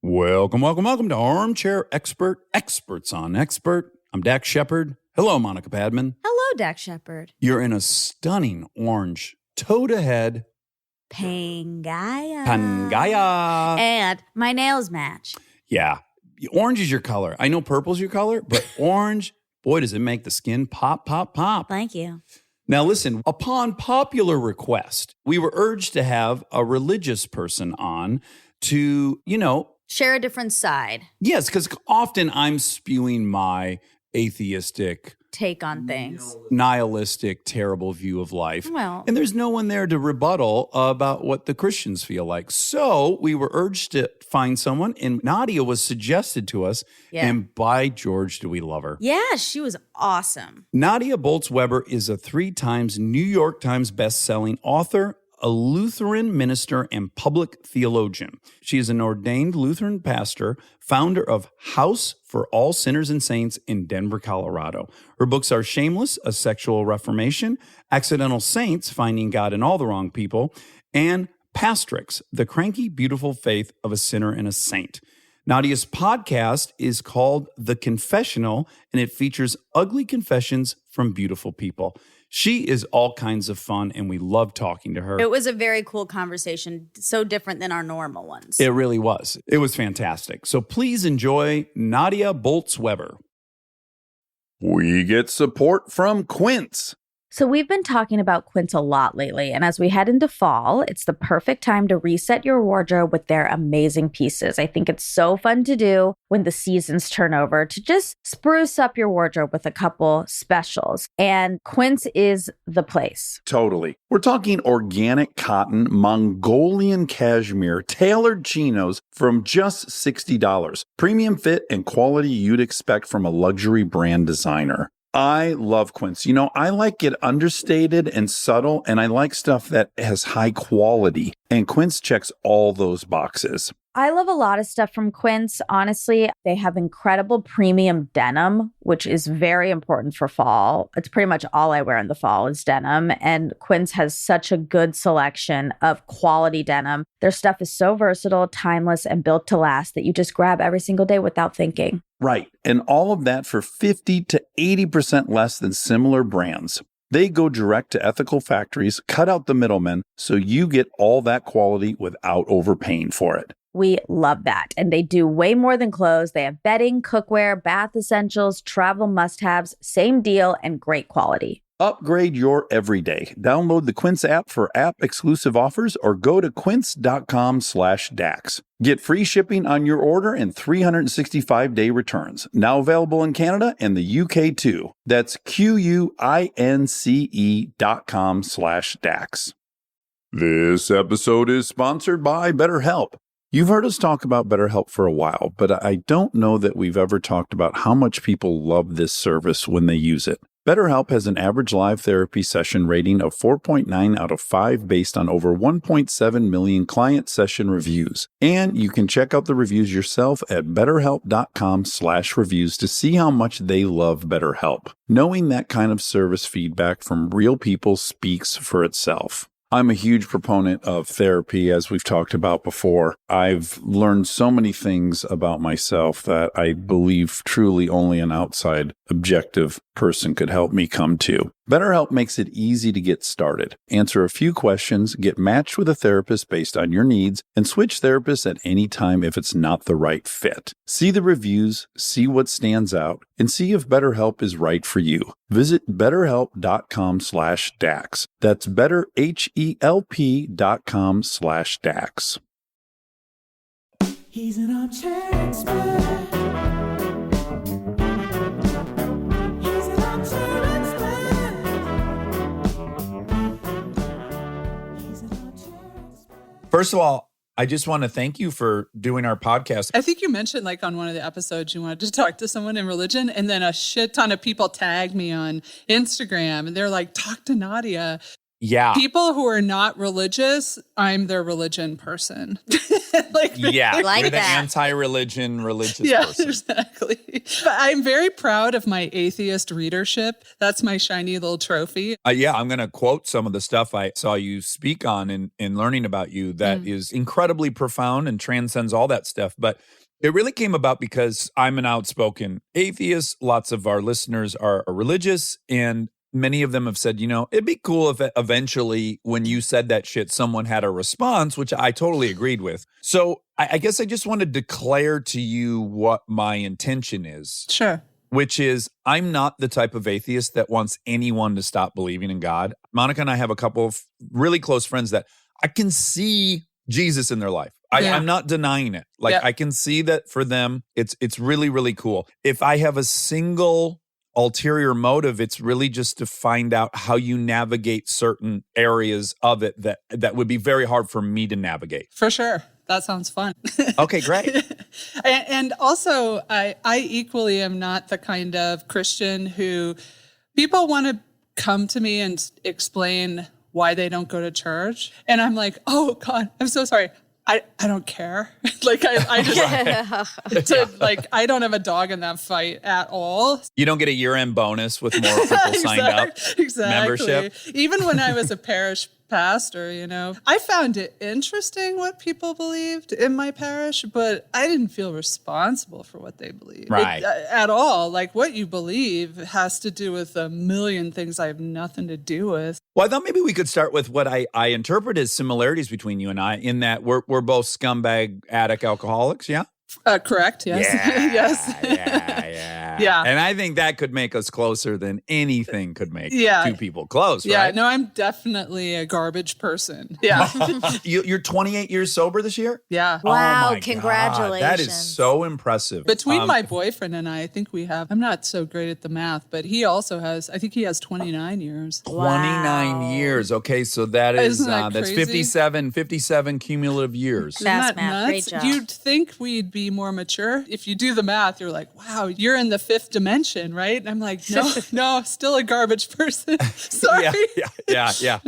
Welcome to Armchair Expert, Experts on Expert. I'm Dax Shepard. Hello, Monica Padman. Hello, Dax Shepard. You're in a stunning orange, toe-to-head Pangaya. And my nails match. Yeah, orange is your color. I know purple's your color, but orange, boy, does it make the skin pop. Thank you. Now listen, upon popular request, we were urged to have a religious person on to, share a different side. Yes, because often I'm spewing my atheistic take on things, nihilistic, terrible view of life. Well, and there's no one there to rebuttal about what the Christians feel like. So we were urged to find someone, and Nadia was suggested to us. Yeah. And by George, do we love her. Yeah, she was awesome. Nadia Bolz-Weber is a 3 times New York Times best-selling author, a Lutheran minister, and public theologian. She is an ordained Lutheran pastor, founder of House for All Sinners and Saints in Denver, Colorado. Her books are Shameless, A Sexual Reformation, Accidental Saints, Finding God in All the Wrong People, and Pastrix, The Cranky, Beautiful Faith of a Sinner and a Saint. Nadia's podcast is called The Confessional, and it features ugly confessions from beautiful people. She is all kinds of fun, and we love talking to her. It was a very cool conversation, so different than our normal ones. It really was. It was fantastic. So please enjoy Nadia Bolz-Weber. We get support from Quince. So we've been talking about Quince a lot lately, and as we head into fall, it's the perfect time to reset your wardrobe with their amazing pieces. I think it's so fun to do when the seasons turn over to just spruce up your wardrobe with a couple specials, and Quince is the place. Totally. We're talking organic cotton, Mongolian cashmere, tailored chinos from just $60. Premium fit and quality you'd expect from a luxury brand designer. I love Quince. I like it understated and subtle, and I like stuff that has high quality. And Quince checks all those boxes. I love a lot of stuff from Quince. Honestly, they have incredible premium denim, which is very important for fall. It's pretty much all I wear in the fall is denim. And Quince has such a good selection of quality denim. Their stuff is so versatile, timeless, and built to last that you just grab every single day without thinking. Right. And all of that for 50 to 80% less than similar brands. They go direct to ethical factories, cut out the middlemen, so you get all that quality without overpaying for it. We love that. And they do way more than clothes. They have bedding, cookware, bath essentials, travel must-haves, same deal, and great quality. Upgrade your everyday. Download the Quince app for app-exclusive offers or go to quince.com/Dax. Get free shipping on your order and 365-day returns. Now available in Canada and the UK too. That's QUINCE.com/Dax. This episode is sponsored by BetterHelp. You've heard us talk about BetterHelp for a while, but I don't know that we've ever talked about how much people love this service when they use it. BetterHelp has an average live therapy session rating of 4.9 out of 5 based on over 1.7 million client session reviews. And you can check out the reviews yourself at betterhelp.com/reviews to see how much they love BetterHelp. Knowing that kind of service feedback from real people speaks for itself. I'm a huge proponent of therapy, as we've talked about before. I've learned so many things about myself that I believe truly only an outside, objective person could help me come to. BetterHelp makes it easy to get started. Answer a few questions, get matched with a therapist based on your needs, and switch therapists at any time if it's not the right fit. See the reviews, see what stands out, and see if BetterHelp is right for you. Visit betterhelp.com/Dax. That's betterhelp.com/Dax. He's an armchair expert. He's an armchair expert. He's an armchair expert. First of all, I just want to thank you for doing our podcast. I think you mentioned on one of the episodes you wanted to talk to someone in religion, and then a shit ton of people tagged me on Instagram and they're like, talk to Nadia. Yeah. People who are not religious, I'm their religion person. Yeah. Like You're the that. anti-religion religious Yeah, person. exactly. But I'm very proud of my atheist readership. That's my shiny little trophy. Yeah, I'm going to quote some of the stuff I saw you speak on in learning about you that is incredibly profound and transcends all that stuff. But it really came about because I'm an outspoken atheist. Lots of our listeners are religious, and many of them have said, it'd be cool if eventually when you said that shit, someone had a response, which I totally agreed with. So I guess I just want to declare to you what my intention is. Sure. Which is, I'm not the type of atheist that wants anyone to stop believing in God. Monica and I have a couple of really close friends that I can see Jesus in their life. I'm not denying it. I can see that for them, it's really, really cool. If I have a single ulterior motive, it's really just to find out how you navigate certain areas of it that would be very hard for me to navigate. For sure. That sounds fun. Okay, great. And also, I equally am not the kind of Christian who people want to come to me and explain why they don't go to church. And I'm like, oh God, I'm so sorry. I don't care. I just I don't have a dog in that fight at all. You don't get a year-end bonus with more people signed up. Exactly. Membership. Even when I was a parish pastor, I found it interesting what people believed in my parish, but I didn't feel responsible for what they believed Right. at all. Like, what you believe has to do with a million things I have nothing to do with. Well, I thought maybe we could start with what I interpret as similarities between you and I, in that we're both scumbag addict alcoholics, yeah? Correct, yes. Yeah. Yeah. And I think that could make us closer than anything could make Yeah. two people close, Yeah, right? no, I'm definitely a garbage person. Yeah. You're 28 years sober this year? Yeah. Oh Wow, my God, congratulations. that is so impressive. Between my boyfriend and I think we have, I'm not so great at the math, but he also has, I think he has 29 years. 29 years. Okay, so that is Isn't that that's crazy? 57 cumulative years. Fast Isn't that math. Great nuts? job. You'd think we'd be more mature. If you do the math, you're like, wow, you're in the fifth dimension, right? And I'm like, no, still a garbage person. Sorry. Yeah.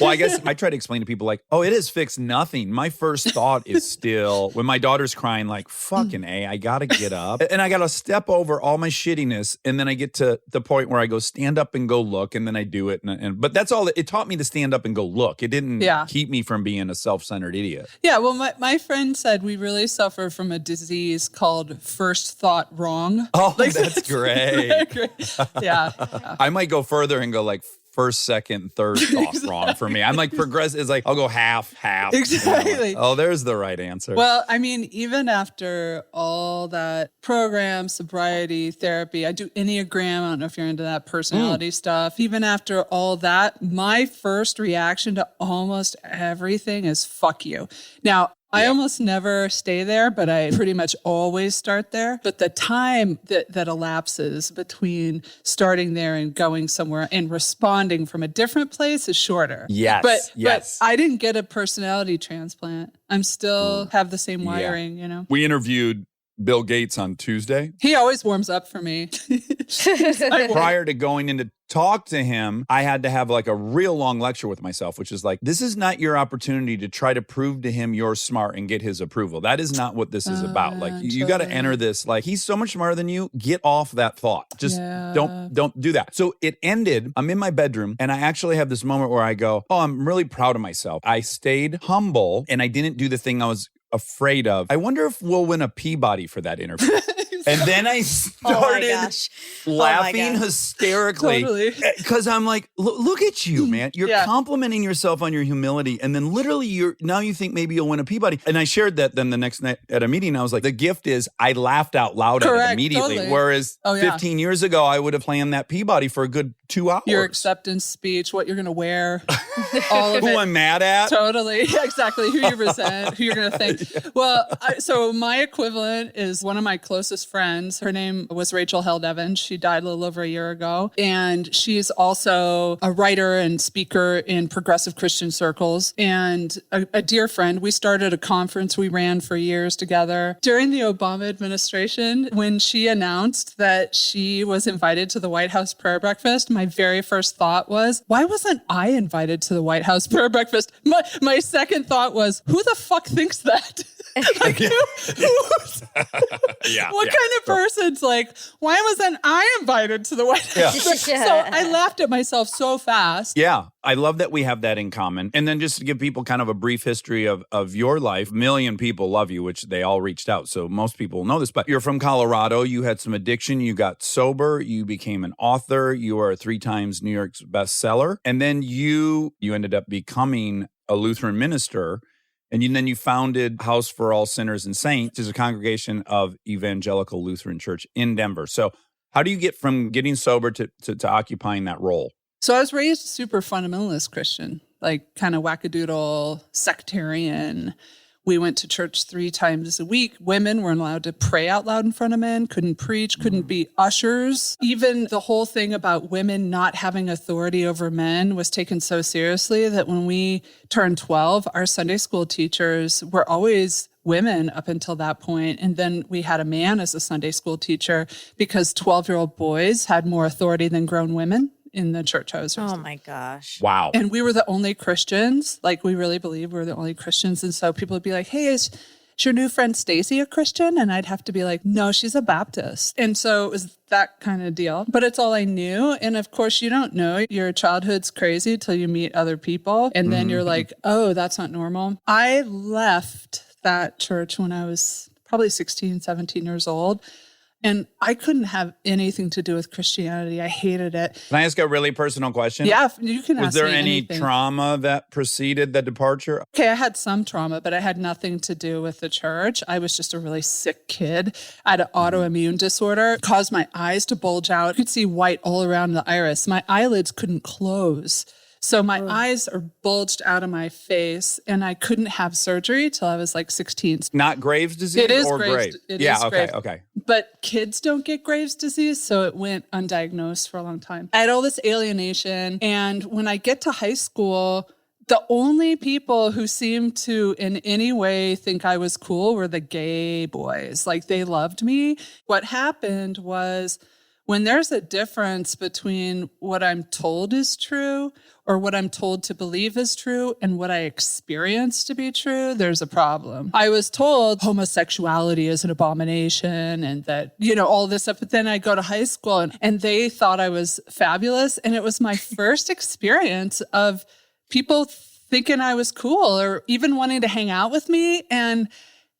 Well, I guess I try to explain to people like, oh, it has fixed nothing. My first thought is still, when my daughter's crying, like, fucking A, I got to get up. And I got to step over all my shittiness. And then I get to the point where I go, stand up and go look. And then I do it. But that's all. It taught me to stand up and go look. It didn't keep me from being a self-centered idiot. Yeah, well, my friend said we really suffer from a disease called first thought wrong. Oh, that's great. Yeah. I might go further and go like first, second, third thought wrong for me. I'm like progressive. It's like I'll go half. Exactly. Oh, there's the right answer. Well, I mean, even after all that program, sobriety, therapy, I do Enneagram. I don't know if you're into that personality stuff. Even after all that, my first reaction to almost everything is fuck you. Now, I almost never stay there, but I pretty much always start there. But the time that elapses between starting there and going somewhere and responding from a different place is shorter. Yes. But I didn't get a personality transplant. I'm still have the same wiring, We interviewed Bill Gates on Tuesday. He always warms up for me. Prior to going in to talk to him, I had to have like a real long lecture with myself, which is like, this is not your opportunity to try to prove to him you're smart and get his approval. That is not what this is about. Like you got to enter this, like, he's so much smarter than you. Get off that thought. Just don't do that. So it ended, I'm in my bedroom and I actually have this moment where I go, oh, I'm really proud of myself. I stayed humble and I didn't do the thing I was afraid of. I wonder if we'll win a Peabody for that interview. And then I started laughing hysterically because I'm like, look at you, man. You're complimenting yourself on your humility. And then literally now you think maybe you'll win a Peabody. And I shared that then the next night at a meeting. I was like, the gift is I laughed out loud at it immediately. Totally. Whereas 15 years ago, I would have planned that Peabody for a good 2 hours. Your acceptance speech, what you're going to wear, all of Who it. I'm mad at. Totally. Yeah, exactly. Who you resent, who you're going to thank. Well, so my equivalent is one of my closest friends. Her name was Rachel Held Evans. She died a little over a year ago. And she's also a writer and speaker in progressive Christian circles and a dear friend. We started a conference we ran for years together. During the Obama administration, when she announced that she was invited to the White House prayer breakfast, my very first thought was, why wasn't I invited to the White House prayer breakfast? My second thought was, who the fuck thinks that? Like, what kind of person's like, why wasn't I invited to the White House? So I laughed at myself so fast. Yeah, I love that we have that in common. And then just to give people kind of a brief history of your life, a million people love you, which they all reached out. So most people know this, but you're from Colorado. You had some addiction. You got sober. You became an author. You are a 3 times New York's bestseller. And then you ended up becoming a Lutheran minister. And then you founded House for All Sinners and Saints, which is a congregation of Evangelical Lutheran Church in Denver. So how do you get from getting sober to occupying that role? So I was raised super fundamentalist Christian, like kind of wackadoodle, sectarian. We went to church 3 times a week. Women weren't allowed to pray out loud in front of men, couldn't preach, couldn't be ushers. Even the whole thing about women not having authority over men was taken so seriously that when we turned 12, our Sunday school teachers were always women up until that point. And then we had a man as a Sunday school teacher because 12-year-old boys had more authority than grown women in the church I was raised in. Oh my gosh. Wow. And we were the only Christians. Like, we really believe we were the only Christians. And so people would be like, hey, is your new friend Stacy a Christian? And I'd have to be like, no, she's a Baptist. And so it was that kind of deal. But it's all I knew. And of course, you don't know. Your childhood's crazy till you meet other people. And then you're like, oh, that's not normal. I left that church when I was probably 16, 17 years old. And I couldn't have anything to do with Christianity. I hated it. Can I ask a really personal question? Yeah, you can ask me Was there any anything. trauma that preceded the departure? Okay, I had some trauma, but it had nothing to do with the church. I was just a really sick kid. I had an autoimmune disorder. It caused my eyes to bulge out. You could see white all around the iris. My eyelids couldn't close. So my eyes are bulged out of my face, and I couldn't have surgery till I was like 16. Not Graves' disease It is or Graves'. Graves? It is Graves'. Okay. But kids don't get Graves' disease, so it went undiagnosed for a long time. I had all this alienation, and when I get to high school, the only people who seemed to in any way think I was cool were the gay boys. Like, they loved me. What happened was, when there's a difference between what I'm told is true or what I'm told to believe is true and what I experience to be true, there's a problem. I was told homosexuality is an abomination and that, all this stuff. But then I go to high school and they thought I was fabulous. And it was my first experience of people thinking I was cool or even wanting to hang out with me. And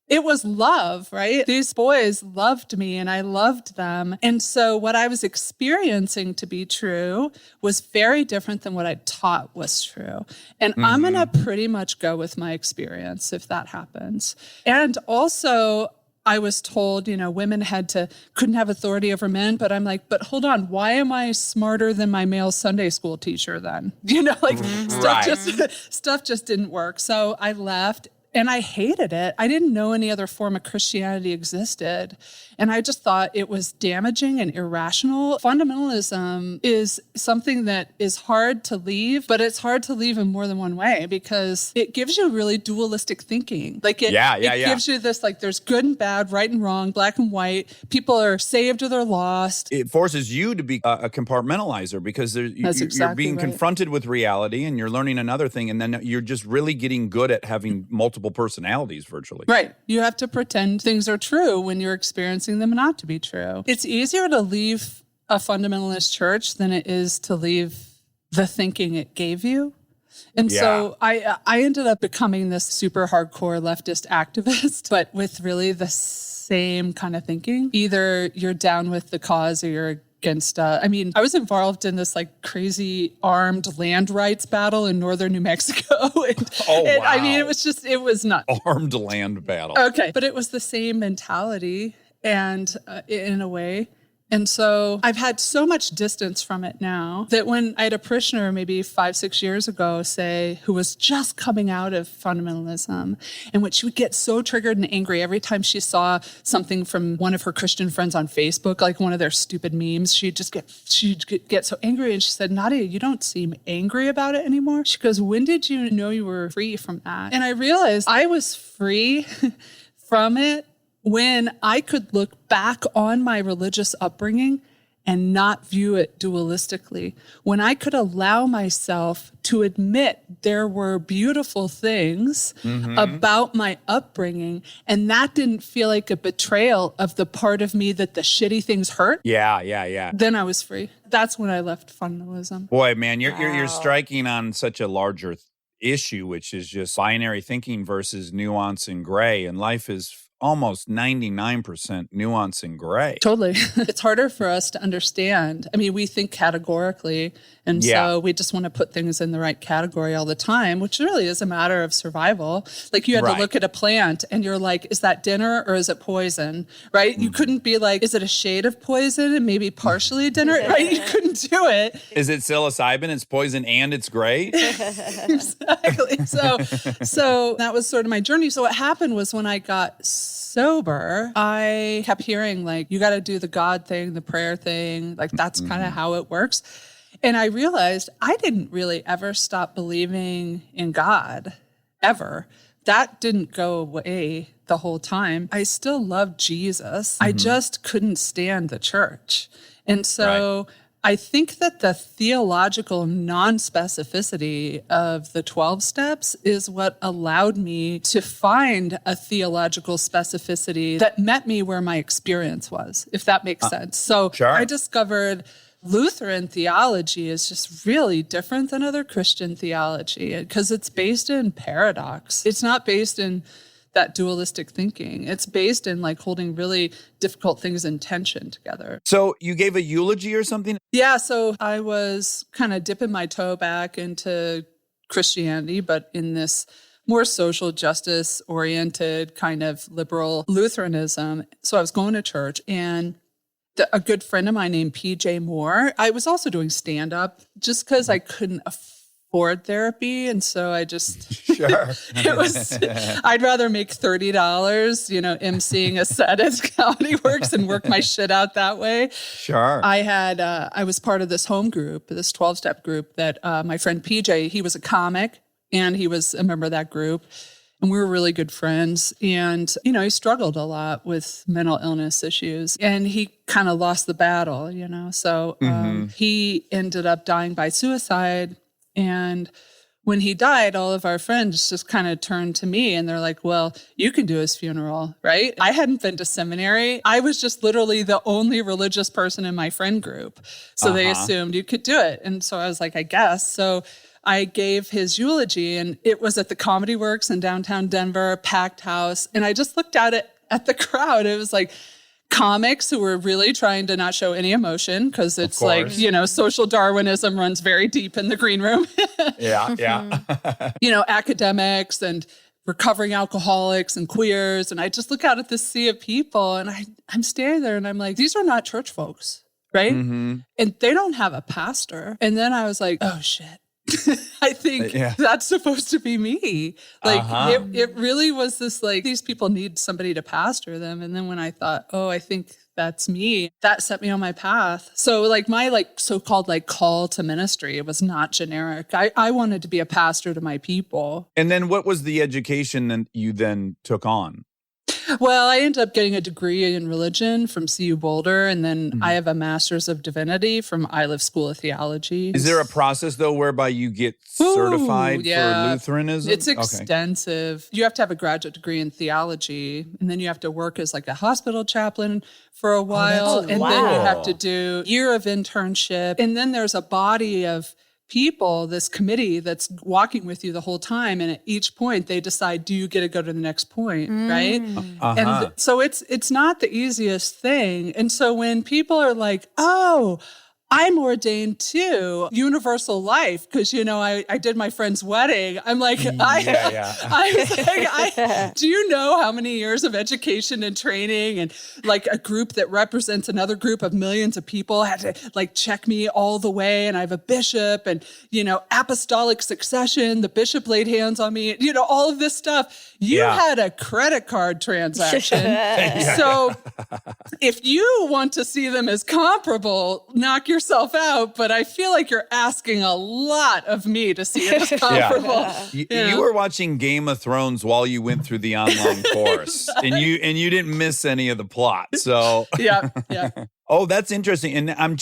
it was love, right? These boys loved me and I loved them. And so what I was experiencing to be true was very different than what I taught was true. And I'm going to pretty much go with my experience if that happens. And also, I was told, women couldn't have authority over men, but I'm like, but hold on, why am I smarter than my male Sunday school teacher then? Stuff just didn't work. So I left. And I hated it. I didn't know any other form of Christianity existed. And I just thought it was damaging and irrational. Fundamentalism is something that is hard to leave, but it's hard to leave in more than one way because it gives you really dualistic thinking. Like it gives you this, like, there's good and bad, right and wrong, black and white. People are saved or they're lost. It forces you to be a compartmentalizer because you're being confronted with reality and you're learning another thing. And then you're just really getting good at having multiple personalities virtually. Right. You have to pretend things are true when you're experiencing them not to be true. It's easier to leave a fundamentalist church than it is to leave the thinking it gave you. And so I ended up becoming this super hardcore leftist activist, but with really the same kind of thinking. Either you're down with the cause or you're against, I was involved in this like crazy armed land rights battle in northern New Mexico. Wow. It was nuts. Armed land battle. Okay. But it was the same mentality and in a way. And so I've had so much distance from it now that when I had a parishioner maybe 5-6 years ago say, who was just coming out of fundamentalism, and which she would get so triggered and angry every time she saw something from one of her Christian friends on Facebook, like one of their stupid memes, she'd get so angry. And she said, Nadia, you don't seem angry about it anymore. She goes, when did you know you were free from that? And I realized I was free from it when I could look back on my religious upbringing and not view it dualistically, when I could allow myself to admit there were beautiful things about my upbringing, and that didn't feel like a betrayal of the part of me that the shitty things hurt. Yeah. Then I was free. That's when I left fundamentalism. Boy, man, you're striking on such a larger issue, which is just binary thinking versus nuance and gray. And life is almost 99% nuance and gray. Totally. It's harder for us to understand. I mean, we think categorically, and so we just want to put things in the right category all the time, which really is a matter of survival. Like you had to look at a plant and you're like, is that dinner or is it poison? Right? You couldn't be like, is it a shade of poison and maybe partially dinner? Right? You couldn't do it. Is it psilocybin? It's poison and it's great? Exactly. So that was sort of my journey. So what happened was when I got sober, I kept hearing like, you got to do the God thing, the prayer thing. Like that's kind of how it works. And I realized I didn't really ever stop believing in God, ever. That didn't go away the whole time. I still loved Jesus. I just couldn't stand the church. And so I think that the theological non-specificity of the 12 steps is what allowed me to find a theological specificity that met me where my experience was, if that makes sense. So I discovered Lutheran theology is just really different than other Christian theology because it's based in paradox. It's not based in that dualistic thinking. It's based in like holding really difficult things in tension together. So you gave a eulogy or something? Yeah, so I was kind of dipping my toe back into Christianity, but in this more social justice oriented kind of liberal Lutheranism. So I was going to church, and a good friend of mine named PJ Moore, I was also doing stand-up just because I couldn't afford therapy. And so I just, I'd rather make $30, emceeing a set at Comedy Works and work my shit out that way. I was part of this home group, this 12-step group that my friend PJ, he was a comic and he was a member of that group. And we were really good friends. And, he struggled a lot with mental illness issues. And he kind of lost the battle, So he ended up dying by suicide. And when he died, all of our friends just kind of turned to me and they're like, well, you can do his funeral, right? I hadn't been to seminary. I was just literally the only religious person in my friend group. So they assumed you could do it. And so I was like, I guess. So I gave his eulogy, and it was at the Comedy Works in downtown Denver, packed house. And I just looked at the crowd. It was like comics who were really trying to not show any emotion because it's like, social Darwinism runs very deep in the green room. Academics and recovering alcoholics and queers. And I just look out at this sea of people, and I'm standing there and I'm like, these are not church folks, right? And they don't have a pastor. And then I was like, oh shit. I think that's supposed to be me. Like it really was this like, these people need somebody to pastor them. And then when I thought, oh, I think that's me, that set me on my path. So like my like so-called like call to ministry, it was not generic. I wanted to be a pastor to my people. And then what was the education that you then took on? Well, I ended up getting a degree in religion from CU Boulder, and then I have a master's of divinity from Iliff School of Theology. Is there a process, though, whereby you get certified for Lutheranism? It's extensive. You have to have a graduate degree in theology, and then you have to work as like a hospital chaplain for a while, and then you have to do a year of internship, and then there's a body of people, this committee that's walking with you the whole time. And at each point they decide, do you get to go to the next point? Right. And so it's not the easiest thing. And so when people are like, oh, I'm ordained too. Universal life, because I did my friend's wedding. I'm like, do you know how many years of education and training, and like a group that represents another group of millions of people had to like check me all the way, and I have a bishop, and apostolic succession. The bishop laid hands on me. All of this stuff. You had a credit card transaction. So if you want to see them as comparable, knock yourself out, but I feel like you're asking a lot of me to see it as comparable. You were watching Game of Thrones while you went through the online course, and you didn't miss any of the plot. So yeah. Oh, that's interesting. And I'm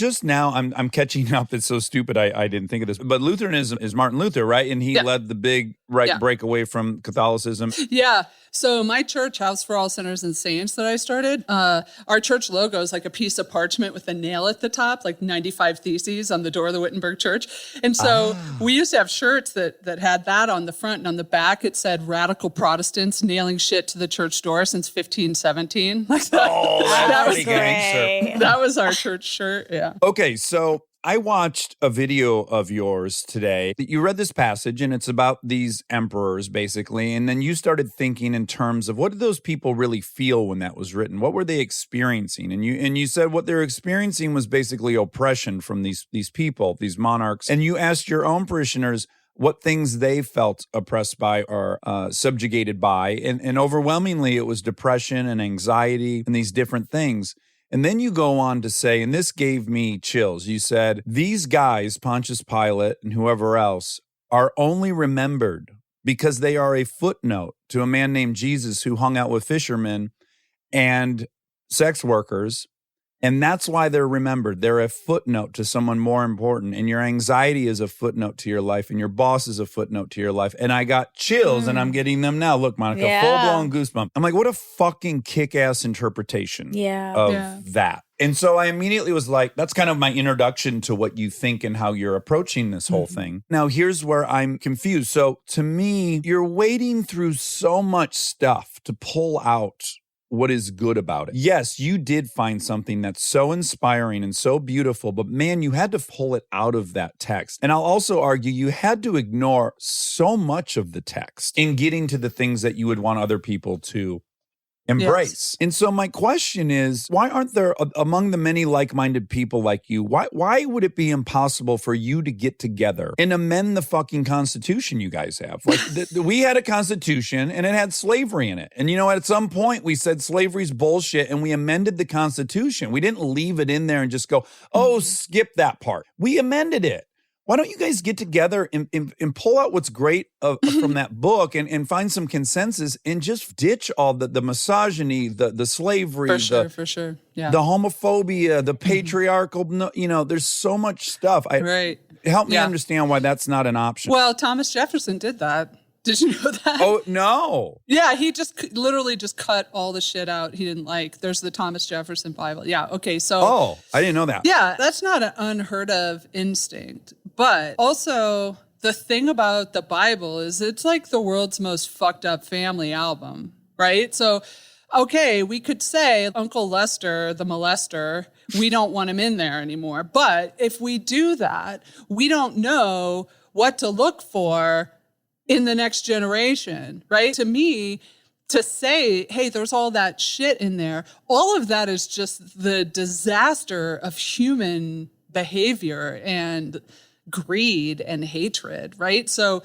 catching up. It's so stupid. I didn't think of this. But Lutheranism is Martin Luther, right? And he led the big breakaway from Catholicism. Yeah. So my church, House for All Sinners and Saints, that I started, our church logo is like a piece of parchment with a nail at the top, like 95 Theses on the door of the Wittenberg Church. And so we used to have shirts that had that on the front, and on the back it said "Radical Protestants nailing shit to the church door since 1517." Like that. Oh, that was great. That was our church shirt. Yeah. Okay, so I watched a video of yours today. You read this passage, and it's about these emperors, basically. And then you started thinking in terms of what did those people really feel when that was written? What were they experiencing? And you said what they're experiencing was basically oppression from these people, these monarchs. And you asked your own parishioners what things they felt oppressed by or subjugated by. And overwhelmingly, it was depression and anxiety and these different things. And then you go on to say, and this gave me chills, you said, these guys, Pontius Pilate and whoever else, are only remembered because they are a footnote to a man named Jesus who hung out with fishermen and sex workers. And that's why they're remembered. They're a footnote to someone more important. And your anxiety is a footnote to your life. And your boss is a footnote to your life. And I got chills and I'm getting them now. Look, Monica, full-blown goosebump. I'm like, what a fucking kick-ass interpretation of that. And so I immediately was like, that's kind of my introduction to what you think and how you're approaching this whole thing. Now, here's where I'm confused. So to me, you're wading through so much stuff to pull out what is good about it. Yes, you did find something that's so inspiring and so beautiful, but man, you had to pull it out of that text. And I'll also argue you had to ignore so much of the text in getting to the things that you would want other people to embrace. Yes. And so my question is, why aren't there, among the many like-minded people like you, why would it be impossible for you to get together and amend the fucking Constitution you guys have? Like, we had a Constitution and it had slavery in it. And, at some point we said slavery's bullshit and we amended the Constitution. We didn't leave it in there and just go, skip that part. We amended it. Why don't you guys get together and pull out what's great from that book and find some consensus and just ditch all the misogyny, the slavery, for sure. Yeah. The homophobia, the patriarchal, there's so much stuff. Help me understand why that's not an option. Well, Thomas Jefferson did that. Did you know that? Oh, no. Yeah, he just literally just cut all the shit out he didn't like. There's the Thomas Jefferson Bible. Yeah, okay, so... Oh, I didn't know that. Yeah, that's not an unheard of instinct. But also, the thing about the Bible is it's like the world's most fucked up family album, right? So, okay, we could say Uncle Lester, the molester, we don't want him in there anymore. But if we do that, we don't know what to look for in the next generation, right? To me, to say, hey, there's all that shit in there, all of that is just the disaster of human behavior and greed and hatred, right? So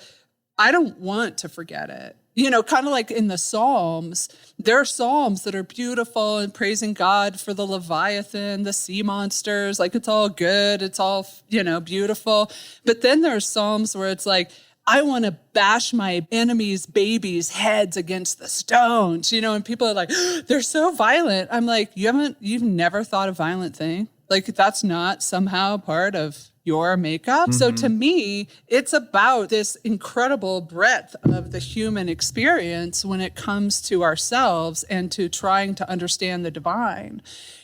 I don't want to forget it. Kind of like in the Psalms, there are Psalms that are beautiful and praising God for the Leviathan, the sea monsters, like it's all good, it's all, beautiful. But then there's Psalms where it's like, I want to bash my enemies' babies' heads against the stones, and people are like, they're so violent. I'm like, you've never thought a violent thing? Like, that's not somehow part of your makeup. So to me, it's about this incredible breadth of the human experience when it comes to ourselves and to trying to understand the divine.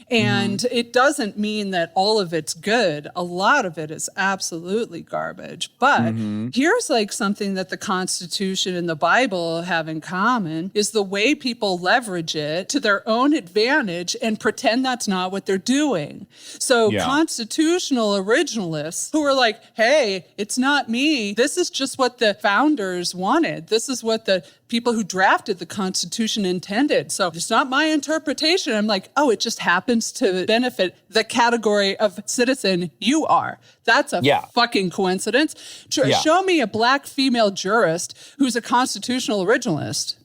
And it doesn't mean that all of it's good. A lot of it is absolutely garbage. But here's like something that the Constitution and the Bible have in common is the way people leverage it to their own advantage and pretend that's not what they're doing. So constitutional originalists who are like, hey, it's not me. This is just what the founders wanted. This is what the people who drafted the Constitution intended. So it's not my interpretation. I'm like, oh, it just happens to benefit the category of citizen you are. That's a fucking coincidence. Show me a black female jurist who's a constitutional originalist.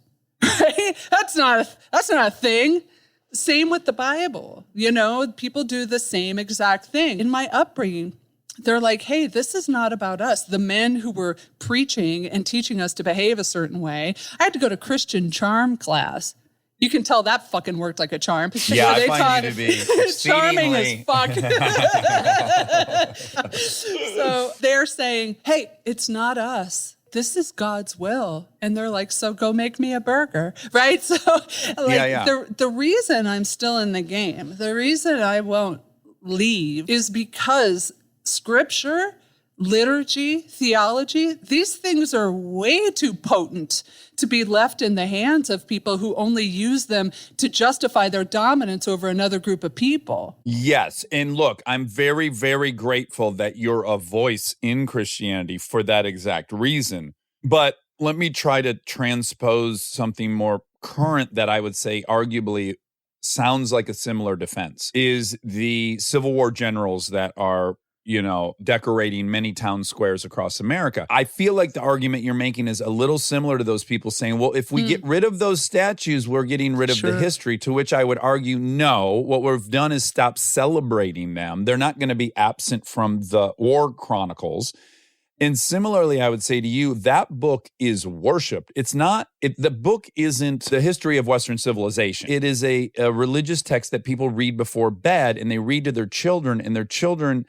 Right? That's not a thing. Same with the Bible. You know, people do the same exact thing. In my upbringing, they're like, hey, this is not about us. The men who were preaching and teaching us to behave a certain way. I had to go to Christian charm class. You can tell that fucking worked like a charm. Yeah, I find you to be charming as exceedingly- fuck. So they're saying, hey, it's not us. This is God's will. And they're like, so go make me a burger, right? So the reason I'm still in the game, the reason I won't leave is because Scripture, liturgy, theology, these things are way too potent to be left in the hands of people who only use them to justify their dominance over another group of people. Yes. And look, I'm very, very grateful that you're a voice in Christianity for that exact reason. But let me try to transpose something more current that I would say arguably sounds like a similar defense, is the Civil War generals that are decorating many town squares across America. I feel like the argument you're making is a little similar to those people saying, well, if we get rid of those statues, we're getting rid of the history, to which I would argue, no, what we've done is stop celebrating them. They're not going to be absent from the war chronicles. And similarly, I would say to you, that book is worshiped. The book isn't the history of Western civilization. It is a religious text that people read before bed, and they read to their children, and their children...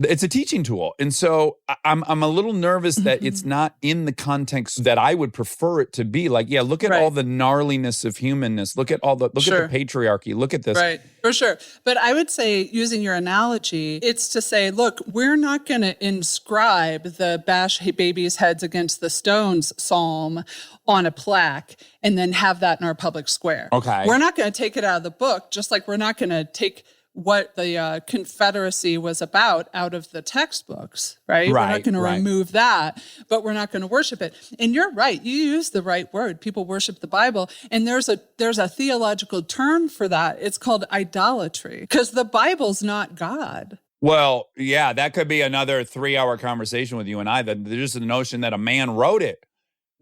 It's a teaching tool. And so I'm a little nervous that it's not in the context that I would prefer it to be. Like, look at all the gnarliness of humanness. Look at at the patriarchy. Look at this. Right, for sure. But I would say, using your analogy, it's to say, look, we're not going to inscribe the bash babies' heads against the stones psalm on a plaque and then have that in our public square. Okay. We're not going to take it out of the book, just like we're not going to take what the Confederacy was about out of the textbooks, right? We're not going to remove that, but we're not going to worship it. And you're right. You use the right word. People worship the Bible. And there's a theological term for that. It's called idolatry, because the Bible's not God. Well, yeah, that could be another 3-hour conversation with you and I. There's the notion that a man wrote it.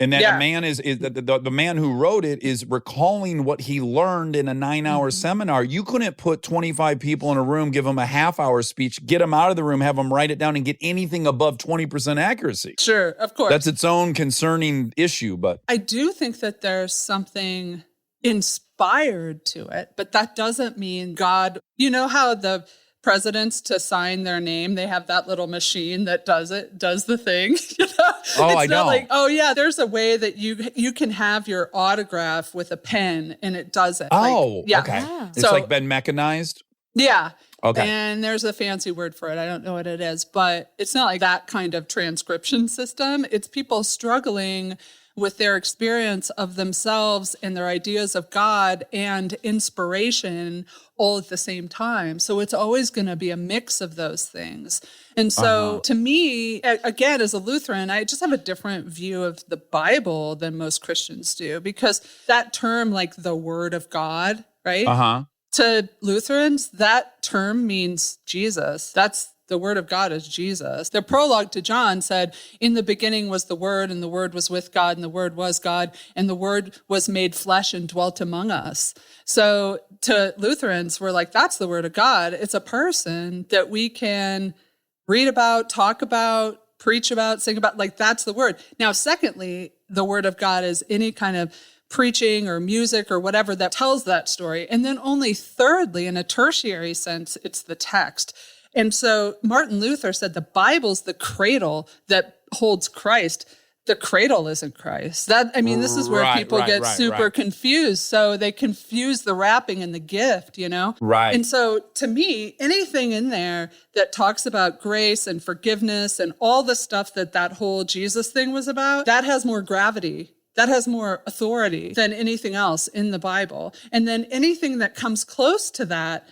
And that a man is the man who wrote it is recalling what he learned in a 9-hour seminar. You couldn't put 25 people in a room, give them a half-hour speech, get them out of the room, have them write it down, and get anything above 20% accuracy. Sure, of course. That's its own concerning issue. But I do think that there's something inspired to it, but that doesn't mean God. You know how the presidents, to sign their name, they have that little machine that does the thing. Oh, I know. Like, oh yeah, there's a way that you can have your autograph with a pen and it does it. Oh, like, okay. Yeah. It's like been mechanized? Yeah. Okay. And there's a fancy word for it. I don't know what it is, but it's not like that kind of transcription system. It's people struggling with their experience of themselves and their ideas of God and inspiration all at the same time. So it's always going to be a mix of those things. And so to me, again, as a Lutheran, I just have a different view of the Bible than most Christians do, because that term, like the Word of God, right? To Lutherans, that term means Jesus. The Word of God is Jesus. The prologue to John said, in the beginning was the Word, and the Word was with God, and the Word was God, and the Word was made flesh and dwelt among us. So to Lutherans, we're like, that's the Word of God. It's a person that we can read about, talk about, preach about, sing about, like that's the Word. Now, secondly, the Word of God is any kind of preaching or music or whatever that tells that story. And then only thirdly, in a tertiary sense, it's the text. And so Martin Luther said the Bible's the cradle that holds Christ. The cradle isn't Christ. This is where people get super confused. So they confuse the wrapping and the gift, Right. And so to me, anything in there that talks about grace and forgiveness and all the stuff that whole Jesus thing was about, that has more gravity. That has more authority than anything else in the Bible. And then anything that comes close to that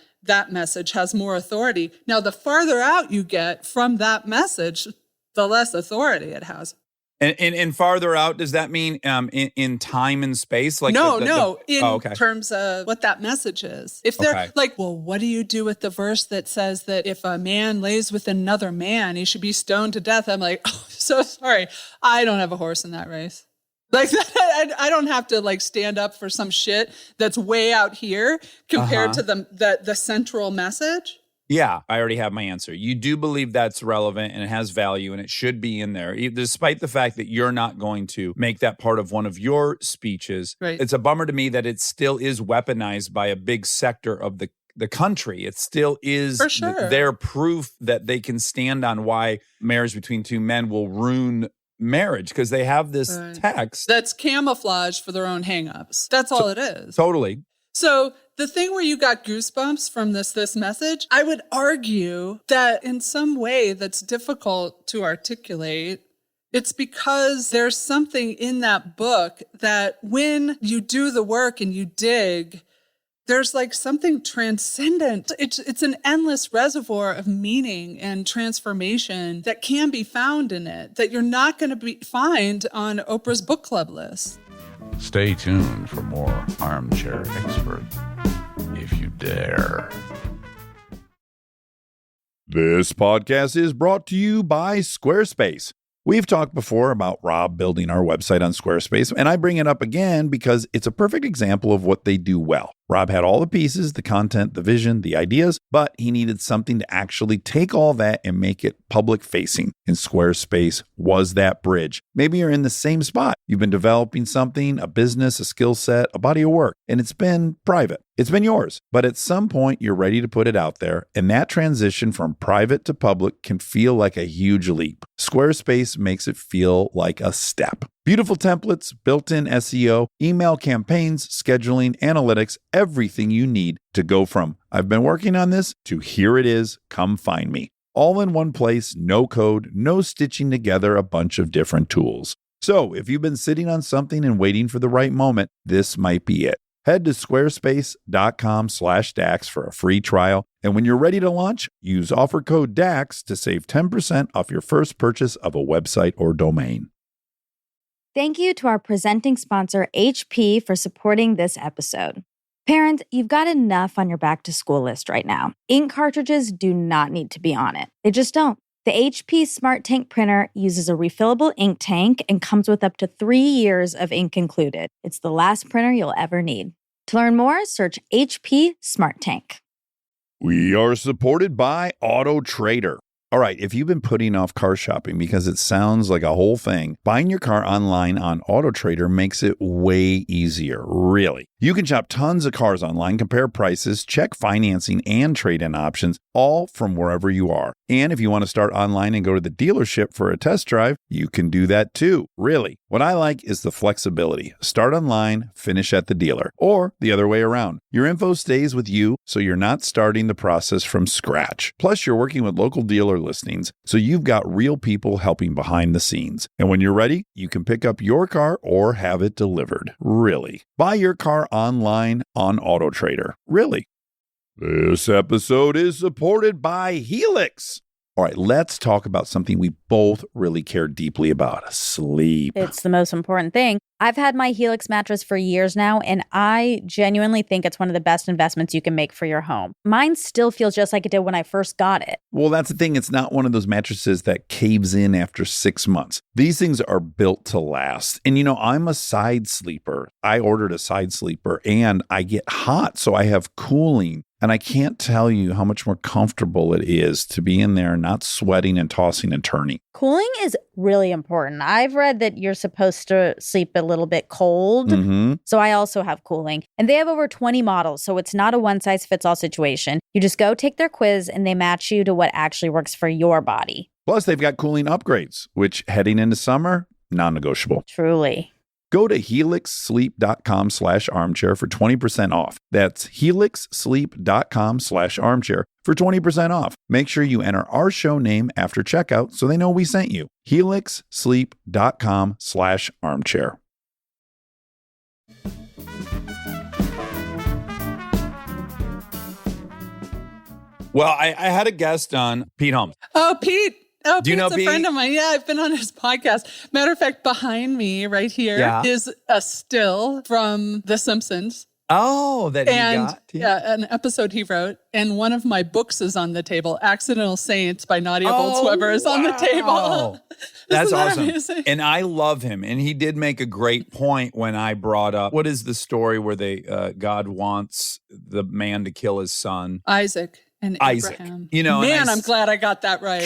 message has more authority. Now, the farther out you get from that message, the less authority it has. And farther out, does that mean in time and space? Like in terms of what that message is. If they're what do you do with the verse that says that if a man lays with another man, he should be stoned to death? I'm like, oh, so sorry. I don't have a horse in that race. Like, I don't have to stand up for some shit that's way out here compared to the central message. Yeah, I already have my answer. You do believe that's relevant and it has value and it should be in there, despite the fact that you're not going to make that part of one of your speeches. Right. It's a bummer to me that it still is weaponized by a big sector of the country. It still is for sure. Their proof that they can stand on why marriage between two men will ruin marriage, because they have this text that's camouflage for their own hangups. That's all it is. Totally. So the thing where you got goosebumps from this message, I would argue that in some way that's difficult to articulate, it's because there's something in that book that when you do the work and you dig, there's something transcendent. It's an endless reservoir of meaning and transformation that can be found in it, that you're not going to find on Oprah's book club list. Stay tuned for more Armchair Expert, if you dare. This podcast is brought to you by Squarespace. We've talked before about Rob building our website on Squarespace, and I bring it up again because it's a perfect example of what they do well. Rob had all the pieces, the content, the vision, the ideas, but he needed something to actually take all that and make it public facing. And Squarespace was that bridge. Maybe you're in the same spot. You've been developing something, a business, a skill set, a body of work, and it's been private. It's been yours. But at some point, you're ready to put it out there. And that transition from private to public can feel like a huge leap. Squarespace makes it feel like a step. Beautiful templates, built-in SEO, email campaigns, scheduling, analytics, everything you need to go from I've been working on this to here it is, come find me. All in one place, no code, no stitching together a bunch of different tools. So if you've been sitting on something and waiting for the right moment, this might be it. Head to squarespace.com/DAX for a free trial. And when you're ready to launch, use offer code DAX to save 10% off your first purchase of a website or domain. Thank you to our presenting sponsor, HP, for supporting this episode. Parents, you've got enough on your back-to-school list right now. Ink cartridges do not need to be on it. They just don't. The HP Smart Tank printer uses a refillable ink tank and comes with up to 3 years of ink included. It's the last printer you'll ever need. To learn more, search HP Smart Tank. We are supported by Auto Trader. All right, if you've been putting off car shopping because it sounds like a whole thing, buying your car online on Auto Trader makes it way easier, really. You can shop tons of cars online, compare prices, check financing and trade-in options, all from wherever you are. And if you want to start online and go to the dealership for a test drive, you can do that too, really. What I like is the flexibility. Start online, finish at the dealer, or the other way around. Your info stays with you, so you're not starting the process from scratch. Plus, you're working with local dealer listings, so you've got real people helping behind the scenes. And when you're ready, you can pick up your car or have it delivered. Really. Buy your car online on Auto Trader. Really. This episode is supported by Helix. All right, let's talk about something we both really care deeply about: sleep. It's the most important thing. I've had my Helix mattress for years now, and I genuinely think it's one of the best investments you can make for your home. Mine still feels just like it did when I first got it. Well, that's the thing. It's not one of those mattresses that caves in after 6 months. These things are built to last. And I'm a side sleeper. I ordered a side sleeper and I get hot, so I have cooling. And I can't tell you how much more comfortable it is to be in there not sweating and tossing and turning. Cooling is really important. I've read that you're supposed to sleep a little bit cold. Mm-hmm. So I also have cooling. And they have over 20 models. So it's not a one-size-fits-all situation. You just go take their quiz and they match you to what actually works for your body. Plus, they've got cooling upgrades, which heading into summer, non-negotiable. Truly. Go to helixsleep.com/armchair for 20% off. That's helixsleep.com/armchair for 20% off. Make sure you enter our show name after checkout so they know we sent you. helixsleep.com/armchair. Well, I had a guest on, Pete Holmes. Oh, Pete. Oh, Do you Pete's know a Pete? friend of mine. Yeah, I've been on his podcast. Matter of fact, behind me right here is Yeah. a still from The Simpsons. Oh, that he And got? an episode he wrote. And one of my books is on the table. Accidental Saints by Nadia Bolz-Weber is on the table. wow. That's Isn't that awesome. amazing? And I love him. And he did make a great point when I brought up, what is the story where God wants the man to kill his son? Isaac and Isaac. Abraham. You know, and man, I I'm s- glad I got that right.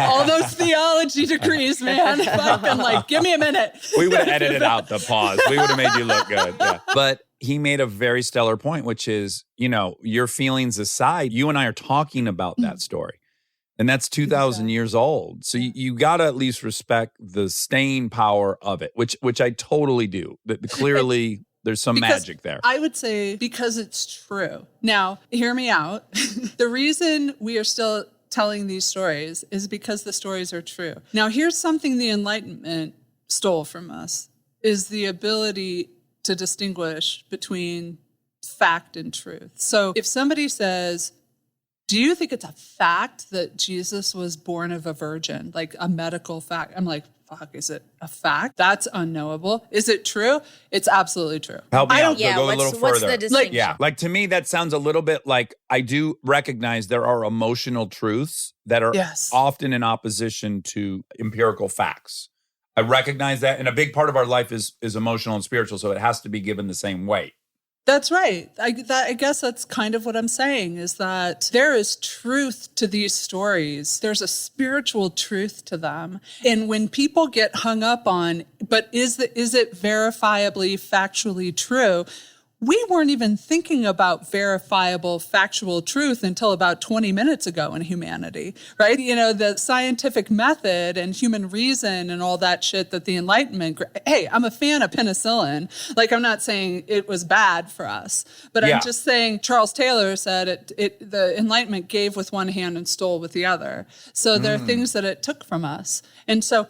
all those theology degrees, man. Fucking like, give me a minute. We would have edited out the pause. We would have made you look good. Yeah. But he made a very stellar point, which is, your feelings aside, you and I are talking about that story. And that's 2,000 years old. So you got to at least respect the staying power of it, which I totally do. Clearly, there's some Because magic there. I would say because it's true. Now, hear me out. The reason we are still telling these stories is because the stories are true. Now, here's something the Enlightenment stole from us, is the ability to distinguish between fact and truth. So if somebody says, do you think it's a fact that Jesus was born of a virgin, like a medical fact? I'm like, fuck, is it a fact? That's unknowable. Is it true? It's absolutely true. Help me I out. don't- So go a little what's further. the distinction? Yeah. Like to me, that sounds a little bit like I do recognize there are emotional truths that are Yes. often in opposition to empirical facts. I recognize that. And a big part of our life is emotional and spiritual. So it has to be given the same weight. That's right. I guess that's kind of what I'm saying, is that there is truth to these stories. There's a spiritual truth to them. And when people get hung up on, but is it verifiably, factually true? We weren't even thinking about verifiable, factual truth until about 20 minutes ago in humanity, right? The scientific method and human reason and all that shit that the Enlightenment, hey, I'm a fan of penicillin. Like, I'm not saying it was bad for us, but Yeah. I'm just saying Charles Taylor said the Enlightenment gave with one hand and stole with the other. So there are things that it took from us. And so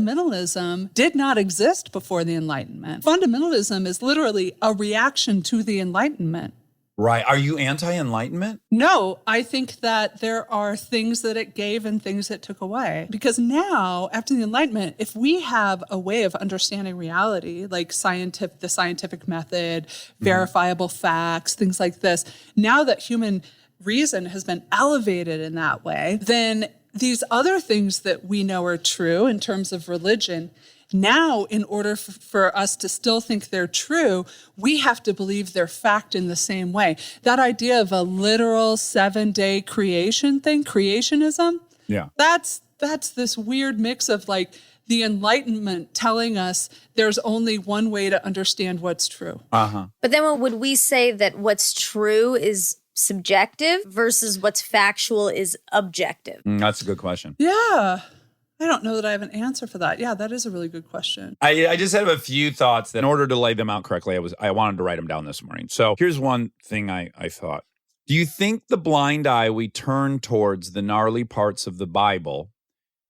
fundamentalism did not exist before the Enlightenment. Fundamentalism is literally a reaction to the Enlightenment. Right. Are you anti-enlightenment? No, I think that there are things that it gave and things it took away. Because now, after the Enlightenment, if we have a way of understanding reality, like the scientific method, verifiable facts, things like this, now that human reason has been elevated in that way, then these other things that we know are true in terms of religion, now, in order for us to still think they're true, we have to believe they're fact in the same way. That idea of a literal 7-day creation thing, creationism, Yeah. that's this weird mix of like the Enlightenment telling us there's only one way to understand what's true. Uh-huh. But then would we say that what's true is subjective versus what's factual is objective? That's a good question. Yeah. I don't know that I have an answer for that. Yeah, that is a really good question. I just have a few thoughts that in order to lay them out correctly, I wanted to write them down this morning. So here's one thing I thought. Do you think the blind eye we turn towards the gnarly parts of the Bible